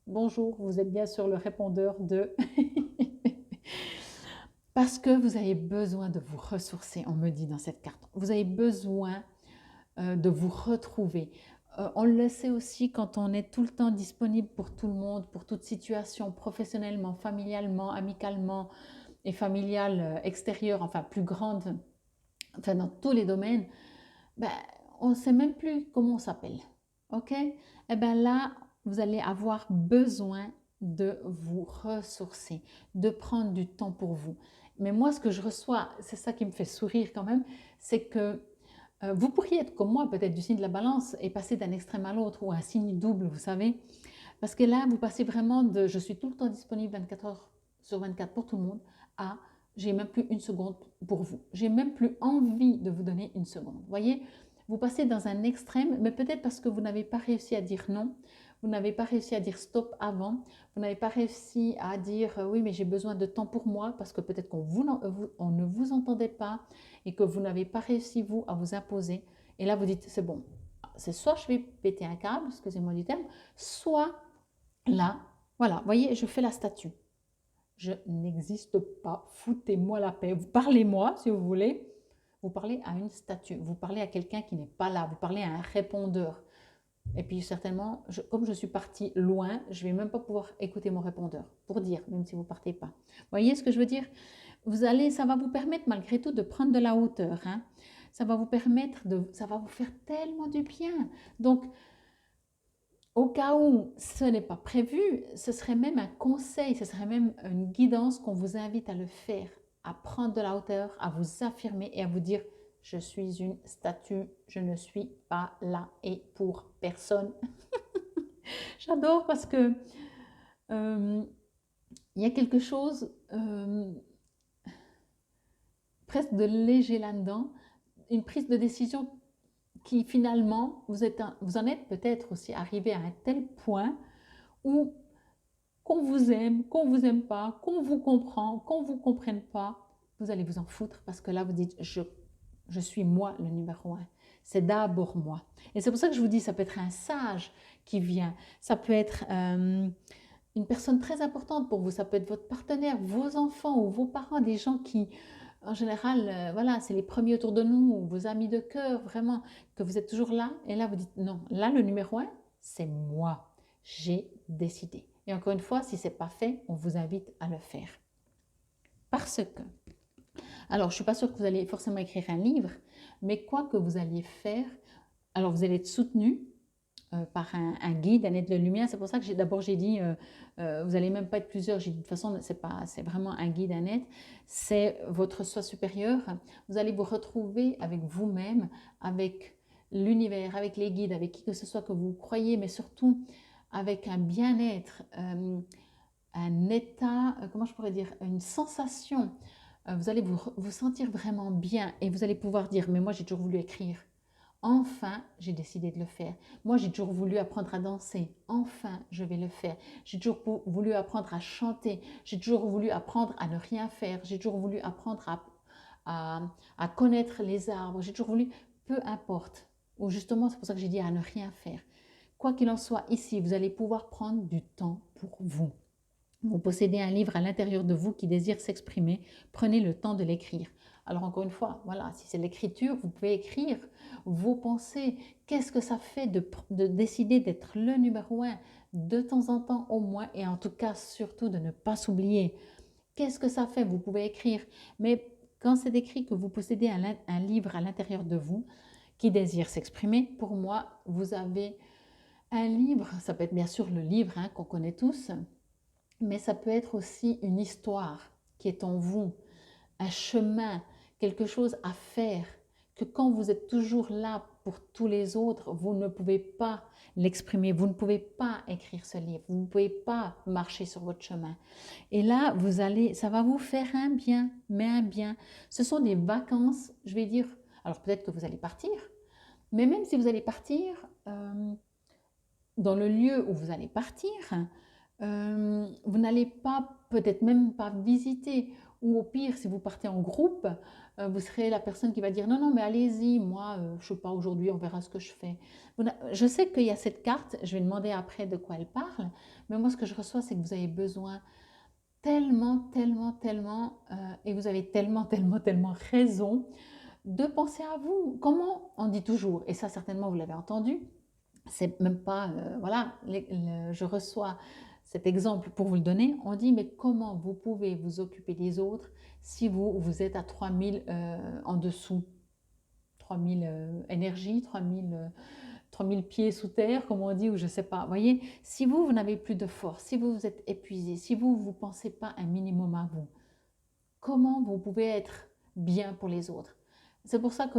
Bonjour, vous êtes bien sur le répondeur de... Parce que vous avez besoin de vous ressourcer, on me dit dans cette carte. Vous avez besoin de vous retrouver. On le sait aussi quand on est tout le temps disponible pour tout le monde, pour toute situation, professionnellement, familialement, amicalement et familiale extérieure, enfin plus grande, enfin dans tous les domaines, on ne sait même plus comment on s'appelle. Ok? Et bien là, vous allez avoir besoin de vous ressourcer, de prendre du temps pour vous. Mais moi, ce que je reçois, c'est ça qui me fait sourire quand même, c'est que vous pourriez être comme moi, peut-être du signe de la balance, et passer d'un extrême à l'autre, ou un signe double, vous savez. Parce que là, vous passez vraiment de je suis tout le temps disponible 24 heures sur 24 pour tout le monde, à j'ai même plus une seconde pour vous. J'ai même plus envie de vous donner une seconde. Vous voyez, vous passez dans un extrême, mais peut-être parce que vous n'avez pas réussi à dire non, vous n'avez pas réussi à dire stop avant, vous n'avez pas réussi à dire oui, mais j'ai besoin de temps pour moi, parce que peut-être on ne vous entendait pas et que vous n'avez pas réussi, vous, à vous imposer. Et là, vous dites, c'est bon, c'est soit je vais péter un câble, excusez-moi du terme, soit là, voilà, vous voyez, je fais la statue. Je n'existe pas, foutez-moi la paix. Parlez-moi si vous voulez. Vous parlez à une statue, vous parlez à quelqu'un qui n'est pas là, vous parlez à un répondeur. Et puis certainement, comme je suis partie loin, je ne vais même pas pouvoir écouter mon répondeur pour dire, même si vous ne partez pas. Vous voyez ce que je veux dire? Ça va vous permettre malgré tout de prendre de la hauteur. Hein. Ça va vous permettre ça va vous faire tellement du bien. Donc, Au cas où ce n'est pas prévu, ce serait même un conseil, ce serait même une guidance qu'on vous invite à le faire, à prendre de la hauteur, à vous affirmer et à vous dire, je suis une statue, je ne suis pas là et pour personne. J'adore parce que euh, il y a quelque chose presque de léger là-dedans, une prise de décision qui finalement, vous en êtes peut-être aussi arrivé à un tel point où qu'on vous aime pas, qu'on vous comprend, qu'on vous comprenne pas, vous allez vous en foutre parce que là, vous dites, je suis moi le numéro un. C'est d'abord moi. Et c'est pour ça que je vous dis, ça peut être un sage qui vient, ça peut être une personne très importante pour vous, ça peut être votre partenaire, vos enfants ou vos parents, des gens qui, en général, voilà, c'est les premiers autour de nous, ou vos amis de cœur, vraiment, que vous êtes toujours là. Et là, vous dites, non, là, le numéro un, c'est moi. J'ai décidé. Et encore une fois, si ce n'est pas fait, on vous invite à le faire. Parce que, alors je ne suis pas sûre que vous allez forcément écrire un livre, mais quoi que vous alliez faire, alors vous allez être soutenu par un guide, un aide de lumière. C'est pour ça que d'abord j'ai dit, vous n'allez même pas être plusieurs. J'ai dit, de toute façon, c'est vraiment un guide, un aide. C'est votre soi supérieur. Vous allez vous retrouver avec vous-même, avec l'univers, avec les guides, avec qui que ce soit que vous croyez, mais surtout avec un bien-être, un état, comment je pourrais dire, une sensation. Vous allez vous sentir vraiment bien et vous allez pouvoir dire, mais moi j'ai toujours voulu écrire. Enfin, j'ai décidé de le faire. Moi, j'ai toujours voulu apprendre à danser. Enfin, je vais le faire. J'ai toujours voulu apprendre à chanter. J'ai toujours voulu apprendre à ne rien faire. J'ai toujours voulu apprendre à connaître les arbres. J'ai toujours voulu, peu importe. Ou justement, c'est pour ça que j'ai dit à ne rien faire. Quoi qu'il en soit, ici, vous allez pouvoir prendre du temps pour vous. Vous possédez un livre à l'intérieur de vous qui désire s'exprimer, prenez le temps de l'écrire. Alors encore une fois, voilà, si c'est l'écriture, vous pouvez écrire vos pensées. Qu'est-ce que ça fait de décider d'être le numéro un de temps en temps au moins et en tout cas surtout de ne pas s'oublier. Qu'est-ce que ça fait? Vous pouvez écrire, mais quand c'est écrit que vous possédez un livre à l'intérieur de vous qui désire s'exprimer, pour moi, vous avez un livre, ça peut être bien sûr le livre hein, qu'on connaît tous, mais ça peut être aussi une histoire qui est en vous, un chemin, quelque chose à faire, que quand vous êtes toujours là pour tous les autres, vous ne pouvez pas l'exprimer, vous ne pouvez pas écrire ce livre, vous ne pouvez pas marcher sur votre chemin. Et là, ça va vous faire un bien, mais un bien. Ce sont des vacances, je vais dire, alors peut-être que vous allez partir, mais même si vous allez partir, dans le lieu où vous allez partir, vous n'allez pas, peut-être même pas visiter. Ou au pire, si vous partez en groupe, vous serez la personne qui va dire non, non, mais allez-y, moi, je ne sais pas aujourd'hui, on verra ce que je fais. Je sais qu'il y a cette carte, je vais demander après de quoi elle parle, mais moi, ce que je reçois, c'est que vous avez besoin tellement, tellement, tellement, et vous avez tellement, tellement, tellement raison de penser à vous. Comment on dit toujours, et ça certainement vous l'avez entendu, c'est même pas, voilà, je reçois cet exemple pour vous le donner, on dit mais comment vous pouvez vous occuper des autres si vous êtes à 3000 en dessous, 3000 énergie, 3000 pieds sous terre, comme on dit, ou je sais pas. Vous voyez, si vous n'avez plus de force, si vous êtes épuisé, si vous pensez pas un minimum à vous, comment vous pouvez être bien pour les autres? C'est pour ça que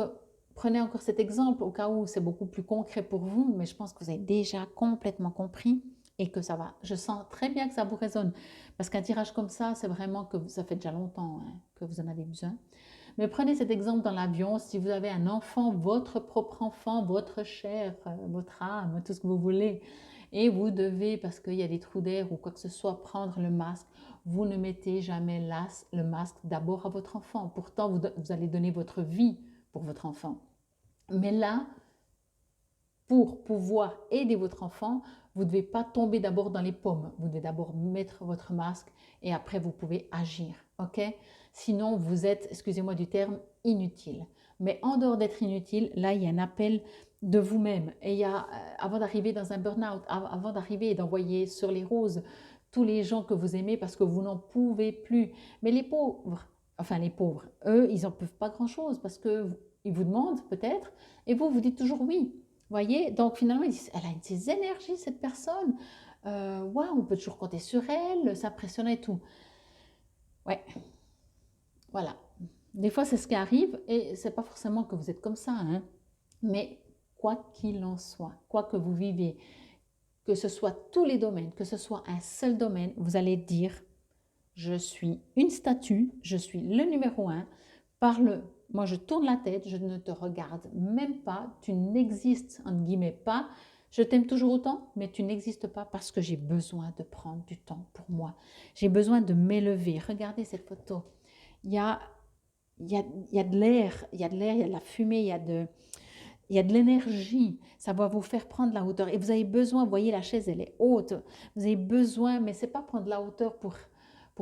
prenez encore cet exemple au cas où c'est beaucoup plus concret pour vous, mais je pense que vous avez déjà complètement compris et que ça va. Je sens très bien que ça vous résonne parce qu'un tirage comme ça, c'est vraiment que ça fait déjà longtemps hein, que vous en avez besoin. Mais prenez cet exemple dans l'avion, si vous avez un enfant, votre propre enfant, votre chair, votre âme, tout ce que vous voulez, et vous devez, parce qu'il y a des trous d'air ou quoi que ce soit, prendre le masque, vous ne mettez jamais le masque d'abord à votre enfant. Pourtant, vous allez donner votre vie pour votre enfant. Mais là, pour pouvoir aider votre enfant, vous ne devez pas tomber d'abord dans les pommes. Vous devez d'abord mettre votre masque et après vous pouvez agir. Ok? Sinon, vous êtes, excusez-moi du terme, inutile. Mais en dehors d'être inutile, là, il y a un appel de vous-même. Et il y a, avant d'arriver dans un burn-out, avant d'arriver et d'envoyer sur les roses tous les gens que vous aimez parce que vous n'en pouvez plus. Mais les pauvres, enfin les pauvres, eux, ils n'en peuvent pas grand-chose parce qu'ils vous demandent peut-être et vous dites toujours oui. Voyez? Donc finalement, ils disent: «Elle a ces énergies, cette personne. Waouh, on peut toujours compter sur elle, c'est impressionnant et tout». Ouais, voilà. Des fois, c'est ce qui arrive et c'est pas forcément que vous êtes comme ça, hein. Mais quoi qu'il en soit, quoi que vous viviez, que ce soit tous les domaines, que ce soit un seul domaine, vous allez dire: je suis une statue, je suis le numéro un. Parle, moi je tourne la tête, je ne te regarde même pas, tu n'existes entre guillemets pas. Je t'aime toujours autant, mais tu n'existes pas parce que j'ai besoin de prendre du temps pour moi. J'ai besoin de m'élever. Regardez cette photo. Il y a, il y a de l'air, il y a de l'air, il y a de la fumée, il y a de l'énergie, ça va vous faire prendre la hauteur. Et vous avez besoin, vous voyez, la chaise, elle est haute. Vous avez besoin, mais ce n'est pas prendre la hauteur pour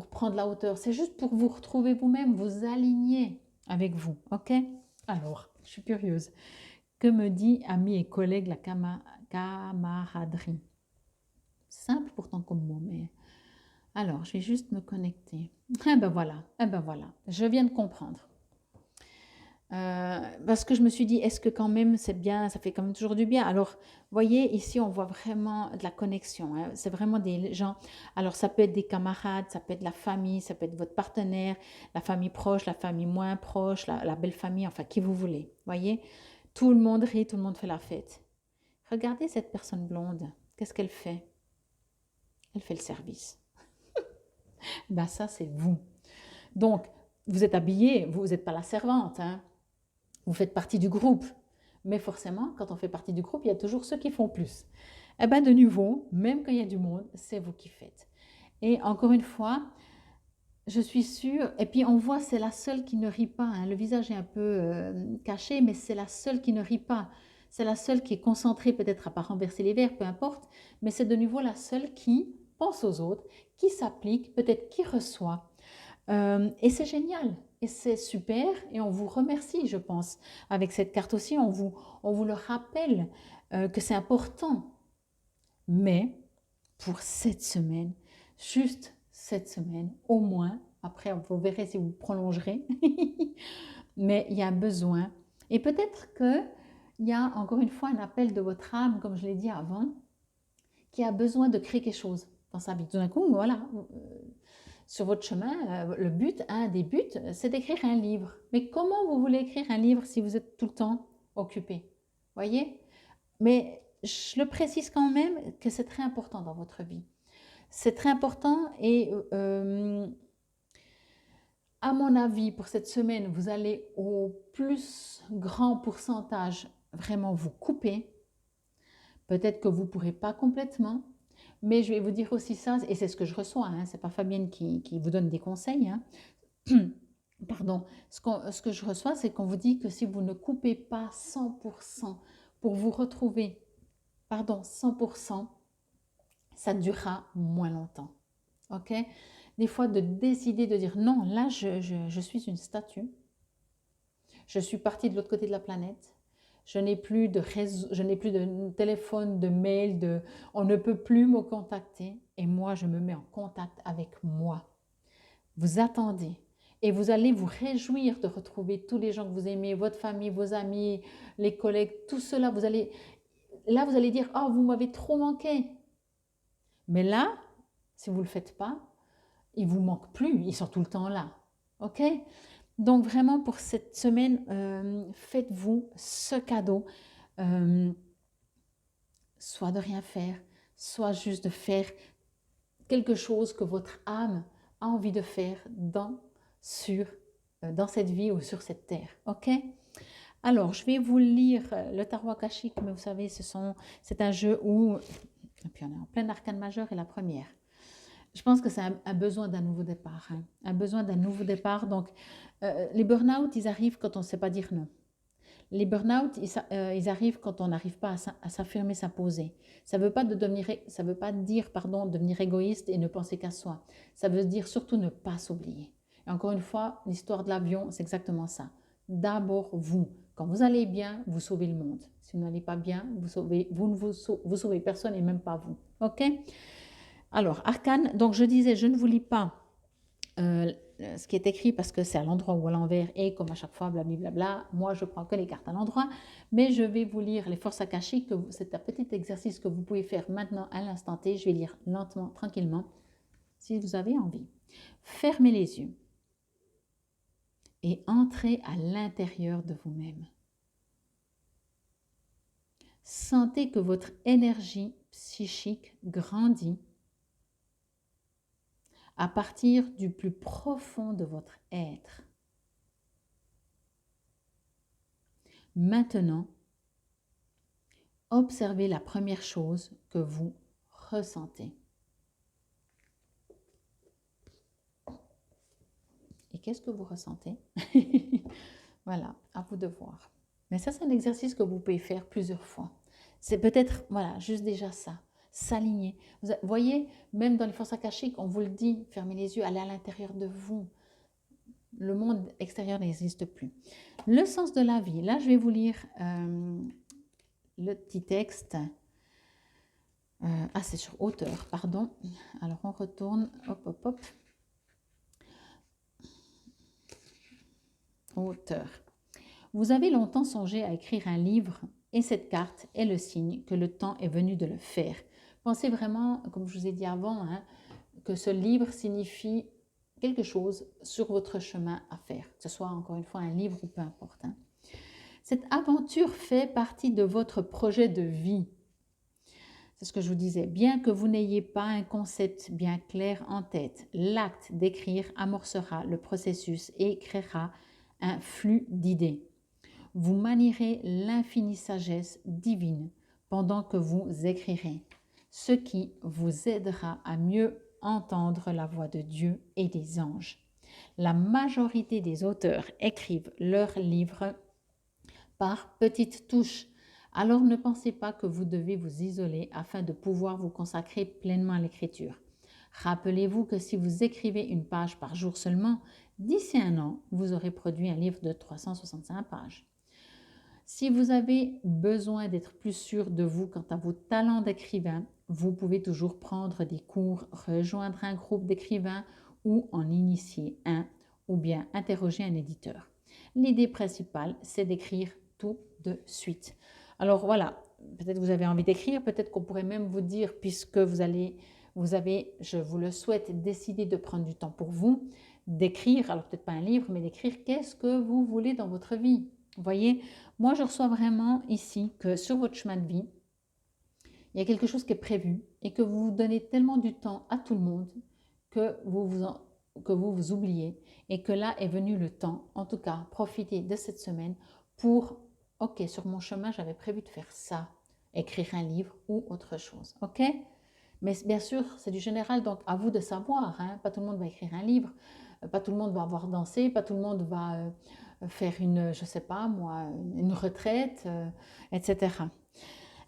prendre la hauteur. C'est juste pour vous retrouver vous-même, vous aligner avec vous. OK? Alors, je suis curieuse. Que me dit ami et collègue la camaraderie? Simple pourtant comme mot, mais... Alors, je vais juste me connecter. Eh ben voilà, je viens de comprendre. Parce que je me suis dit, est-ce que quand même c'est bien, ça fait quand même toujours du bien. Alors, voyez, ici, on voit vraiment de la connexion, hein. C'est vraiment des gens. Alors, ça peut être des camarades, ça peut être la famille, ça peut être votre partenaire, la famille proche, la famille moins proche, la belle famille, enfin, qui vous voulez. Voyez, tout le monde rit, tout le monde fait la fête. Regardez cette personne blonde. Qu'est-ce qu'elle fait? Elle fait le service. Ben, ça, c'est vous. Donc, vous êtes habillé, vous n'êtes pas la servante, hein. Vous faites partie du groupe. Mais forcément, quand on fait partie du groupe, il y a toujours ceux qui font plus. Eh bien, de nouveau, même quand il y a du monde, c'est vous qui faites. Et encore une fois, je suis sûre, et puis on voit, c'est la seule qui ne rit pas, hein. Le visage est un peu caché, mais c'est la seule qui ne rit pas. C'est la seule qui est concentrée, peut-être à pas renverser les verres, peu importe, mais c'est de nouveau la seule qui pense aux autres, qui s'applique, peut-être qui reçoit. Et c'est génial, et c'est super, et on vous remercie, je pense. Avec cette carte aussi, on vous le rappelle que c'est important. Mais pour cette semaine, juste cette semaine, au moins, après vous verrez si vous prolongerez, mais il y a besoin. Et peut-être qu'il y a encore une fois un appel de votre âme, comme je l'ai dit avant, qui a besoin de créer quelque chose dans sa vie. Tout d'un coup, voilà, sur votre chemin, le but, un des buts, c'est d'écrire un livre. Mais comment vous voulez écrire un livre si vous êtes tout le temps occupé? Voyez? Mais je le précise quand même que c'est très important dans votre vie. C'est très important et à mon avis, pour cette semaine, vous allez au plus grand pourcentage vraiment vous couper. Peut-être que vous ne pourrez pas complètement, mais je vais vous dire aussi ça, et c'est ce que je reçois, hein, ce n'est pas Fabienne qui vous donne des conseils, hein. Pardon, ce que je reçois, c'est qu'on vous dit que si vous ne coupez pas 100% pour vous retrouver, pardon, 100%, ça durera moins longtemps. Ok? Des fois, de décider de dire non, là, je suis une statue. Je suis partie de l'autre côté de la planète. Je n'ai plus de réseau, je n'ai plus de téléphone, de mail, on ne peut plus me contacter. Et moi, je me mets en contact avec moi. Vous attendez. Et vous allez vous réjouir de retrouver tous les gens que vous aimez, votre famille, vos amis, les collègues, tout cela. Vous allez dire, oh, vous m'avez trop manqué. Mais là, si vous ne le faites pas, ils ne vous manquent plus, ils sont tout le temps là. OK? Donc vraiment, pour cette semaine, faites-vous ce cadeau, soit de rien faire, soit juste de faire quelque chose que votre âme a envie de faire dans cette vie ou sur cette terre. OK? Alors, je vais vous lire le tarot akashique, mais vous savez, c'est un jeu où, et puis on est en plein arcane majeur et la première. Je pense que c'est un besoin d'un nouveau départ, hein. Un besoin d'un nouveau départ. Donc, les burn-out, ils arrivent quand on ne sait pas dire non. Les burn-out, ils arrivent quand on n'arrive pas à s'affirmer, s'imposer. Ça ne veut pas dire, pardon, devenir égoïste et ne penser qu'à soi. Ça veut dire surtout ne pas s'oublier. Et encore une fois, l'histoire de l'avion, c'est exactement ça. D'abord vous. Quand vous allez bien, vous sauvez le monde. Si vous n'allez pas bien, vous sauvez personne et même pas vous. OK? Alors, arcane, donc je disais, je ne vous lis pas ce qui est écrit parce que c'est à l'endroit ou à l'envers et comme à chaque fois, blablabla, moi je prends que les cartes à l'endroit, mais je vais vous lire les forces akashiques, c'est un petit exercice que vous pouvez faire maintenant à l'instant T, je vais lire lentement, tranquillement, si vous avez envie. Fermez les yeux et entrez à l'intérieur de vous-même. Sentez que votre énergie psychique grandit à partir du plus profond de votre être. Maintenant, observez la première chose que vous ressentez. Et qu'est-ce que vous ressentez? Voilà, à vous de voir. Mais ça, c'est un exercice que vous pouvez faire plusieurs fois. C'est peut-être, voilà, juste déjà ça, s'aligner. Vous voyez, même dans les forces akashiques, on vous le dit, fermez les yeux, allez à l'intérieur de vous. Le monde extérieur n'existe plus. Le sens de la vie. Là, je vais vous lire le petit texte. C'est sur hauteur, pardon. Alors, on retourne. Hop, hop, hop. Hauteur. Vous avez longtemps songé à écrire un livre et cette carte est le signe que le temps est venu de le faire. Pensez vraiment, comme je vous ai dit avant, hein, que ce livre signifie quelque chose sur votre chemin à faire, que ce soit encore une fois un livre ou peu importe. Hein. Cette aventure fait partie de votre projet de vie. C'est ce que je vous disais. Bien que vous n'ayez pas un concept bien clair en tête, l'acte d'écrire amorcera le processus et créera un flux d'idées. Vous manierez l'infinie sagesse divine pendant que vous écrirez, ce qui vous aidera à mieux entendre la voix de Dieu et des anges. La majorité des auteurs écrivent leurs livres par petites touches. Alors ne pensez pas que vous devez vous isoler afin de pouvoir vous consacrer pleinement à l'écriture. Rappelez-vous que si vous écrivez une page par jour seulement, d'ici un an, vous aurez produit un livre de 365 pages. Si vous avez besoin d'être plus sûr de vous quant à vos talents d'écrivain, vous pouvez toujours prendre des cours, rejoindre un groupe d'écrivains ou en initier un, ou bien interroger un éditeur. L'idée principale, c'est d'écrire tout de suite. Alors voilà, peut-être vous avez envie d'écrire, peut-être qu'on pourrait même vous dire, puisque vous avez, je vous le souhaite, décidé de prendre du temps pour vous, d'écrire, alors peut-être pas un livre, mais d'écrire qu'est-ce que vous voulez dans votre vie. Vous voyez, moi je reçois vraiment ici que sur votre chemin de vie, il y a quelque chose qui est prévu et que vous vous donnez tellement du temps à tout le monde que vous vous oubliez et que là est venu le temps, en tout cas, profitez de cette semaine pour, ok, sur mon chemin, j'avais prévu de faire ça, écrire un livre ou autre chose, ok? Mais bien sûr, c'est du général, donc à vous de savoir, hein, pas tout le monde va écrire un livre, pas tout le monde va avoir dansé, pas tout le monde va faire une, je sais pas moi, une retraite, etc.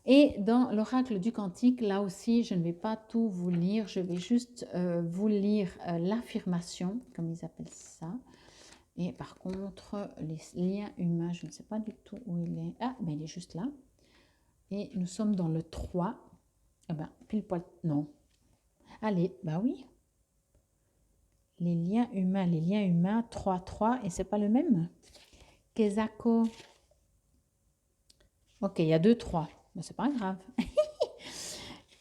Et dans l'oracle du cantique, là aussi, je ne vais pas tout vous lire, je vais juste vous lire l'affirmation, comme ils appellent ça. Et par contre, les liens humains, je ne sais pas du tout où il est. Ah, mais il est juste là. Et nous sommes dans le 3. Eh ben, pile poil, non. Allez, bah oui. Les liens humains, 3, et c'est pas le même. Kezako. Ok, il y a 2, 3. Mais c'est pas grave.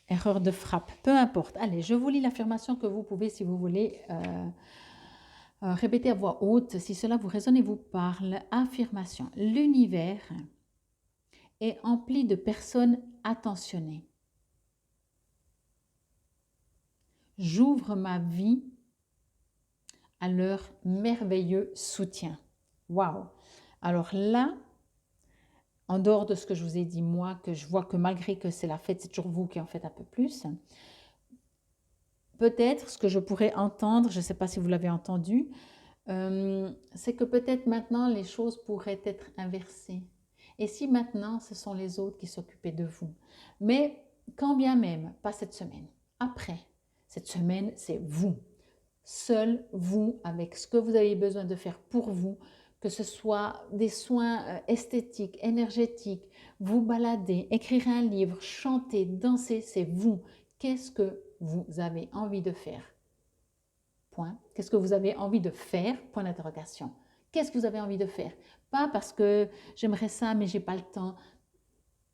Erreur de frappe, peu importe. Allez, je vous lis l'affirmation que vous pouvez, si vous voulez, répéter à voix haute. Si cela vous résonne et vous parle, affirmation. L'univers est empli de personnes attentionnées. J'ouvre ma vie à leur merveilleux soutien. Waouh! Alors là, en dehors de ce que je vous ai dit, moi, que je vois que malgré que c'est la fête, c'est toujours vous qui en faites un peu plus. Peut-être, ce que je pourrais entendre, je ne sais pas si vous l'avez entendu, c'est que peut-être maintenant les choses pourraient être inversées. Et si maintenant ce sont les autres qui s'occupaient de vous. Mais quand bien même, pas cette semaine, après, cette semaine, c'est vous. Seul vous, avec ce que vous avez besoin de faire pour vous, que ce soit des soins esthétiques, énergétiques, vous balader, écrire un livre, chanter, danser, c'est vous. Qu'est-ce que vous avez envie de faire point. Qu'est-ce que vous avez envie de faire? Point d'interrogation. Qu'est-ce que vous avez envie de faire? Pas parce que j'aimerais ça, mais j'ai pas le temps.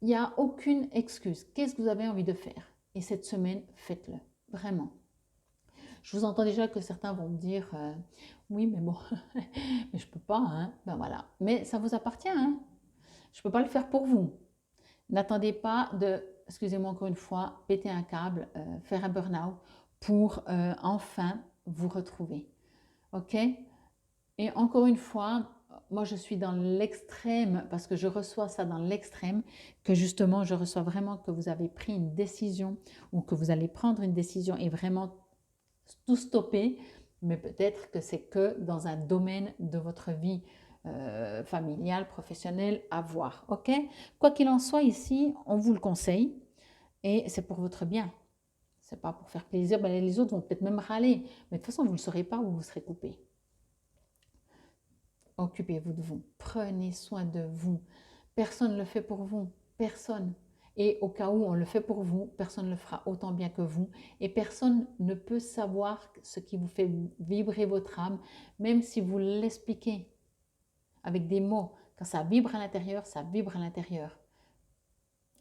Il n'y a aucune excuse. Qu'est-ce que vous avez envie de faire? Et cette semaine, faites-le. Vraiment. Je vous entends déjà que certains vont me dire oui, mais bon, mais je peux pas, hein. Ben voilà. Mais ça vous appartient, hein. Je peux pas le faire pour vous. N'attendez pas de, excusez-moi encore une fois, péter un câble, faire un burn-out pour enfin vous retrouver. Ok? Et encore une fois, moi je suis dans l'extrême, parce que je reçois ça dans l'extrême, que justement je reçois vraiment que vous avez pris une décision ou que vous allez prendre une décision et vraiment tout stopper, mais peut-être que c'est que dans un domaine de votre vie familiale, professionnelle, à voir. Ok? Quoi qu'il en soit, ici, on vous le conseille et c'est pour votre bien. C'est pas pour faire plaisir. Ben, les autres vont peut-être même râler, mais de toute façon, vous ne le saurez pas ou vous serez coupé. Occupez-vous de vous. Prenez soin de vous. Personne ne le fait pour vous. Personne. Et au cas où on le fait pour vous, personne ne le fera autant bien que vous. Et personne ne peut savoir ce qui vous fait vibrer votre âme, même si vous l'expliquez avec des mots. Quand ça vibre à l'intérieur, ça vibre à l'intérieur.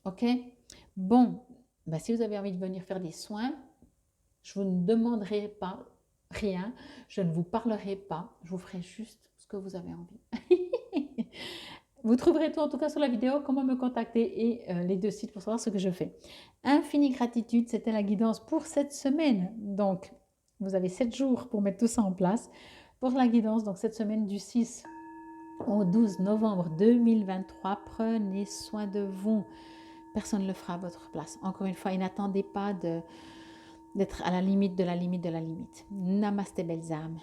Ok? Bon, ben si vous avez envie de venir faire des soins, je vous ne demanderai pas rien, je ne vous parlerai pas, je vous ferai juste ce que vous avez envie. Vous trouverez tout en tout cas sur la vidéo, comment me contacter et les 2 sites pour savoir ce que je fais. Infinie gratitude, c'était la guidance pour cette semaine. Donc, vous avez 7 jours pour mettre tout ça en place. Pour la guidance, donc cette semaine du 6 au 12 novembre 2023, prenez soin de vous. Personne ne le fera à votre place. Encore une fois, et n'attendez pas d'être à la limite de la limite de la limite. Namasté, belles âmes.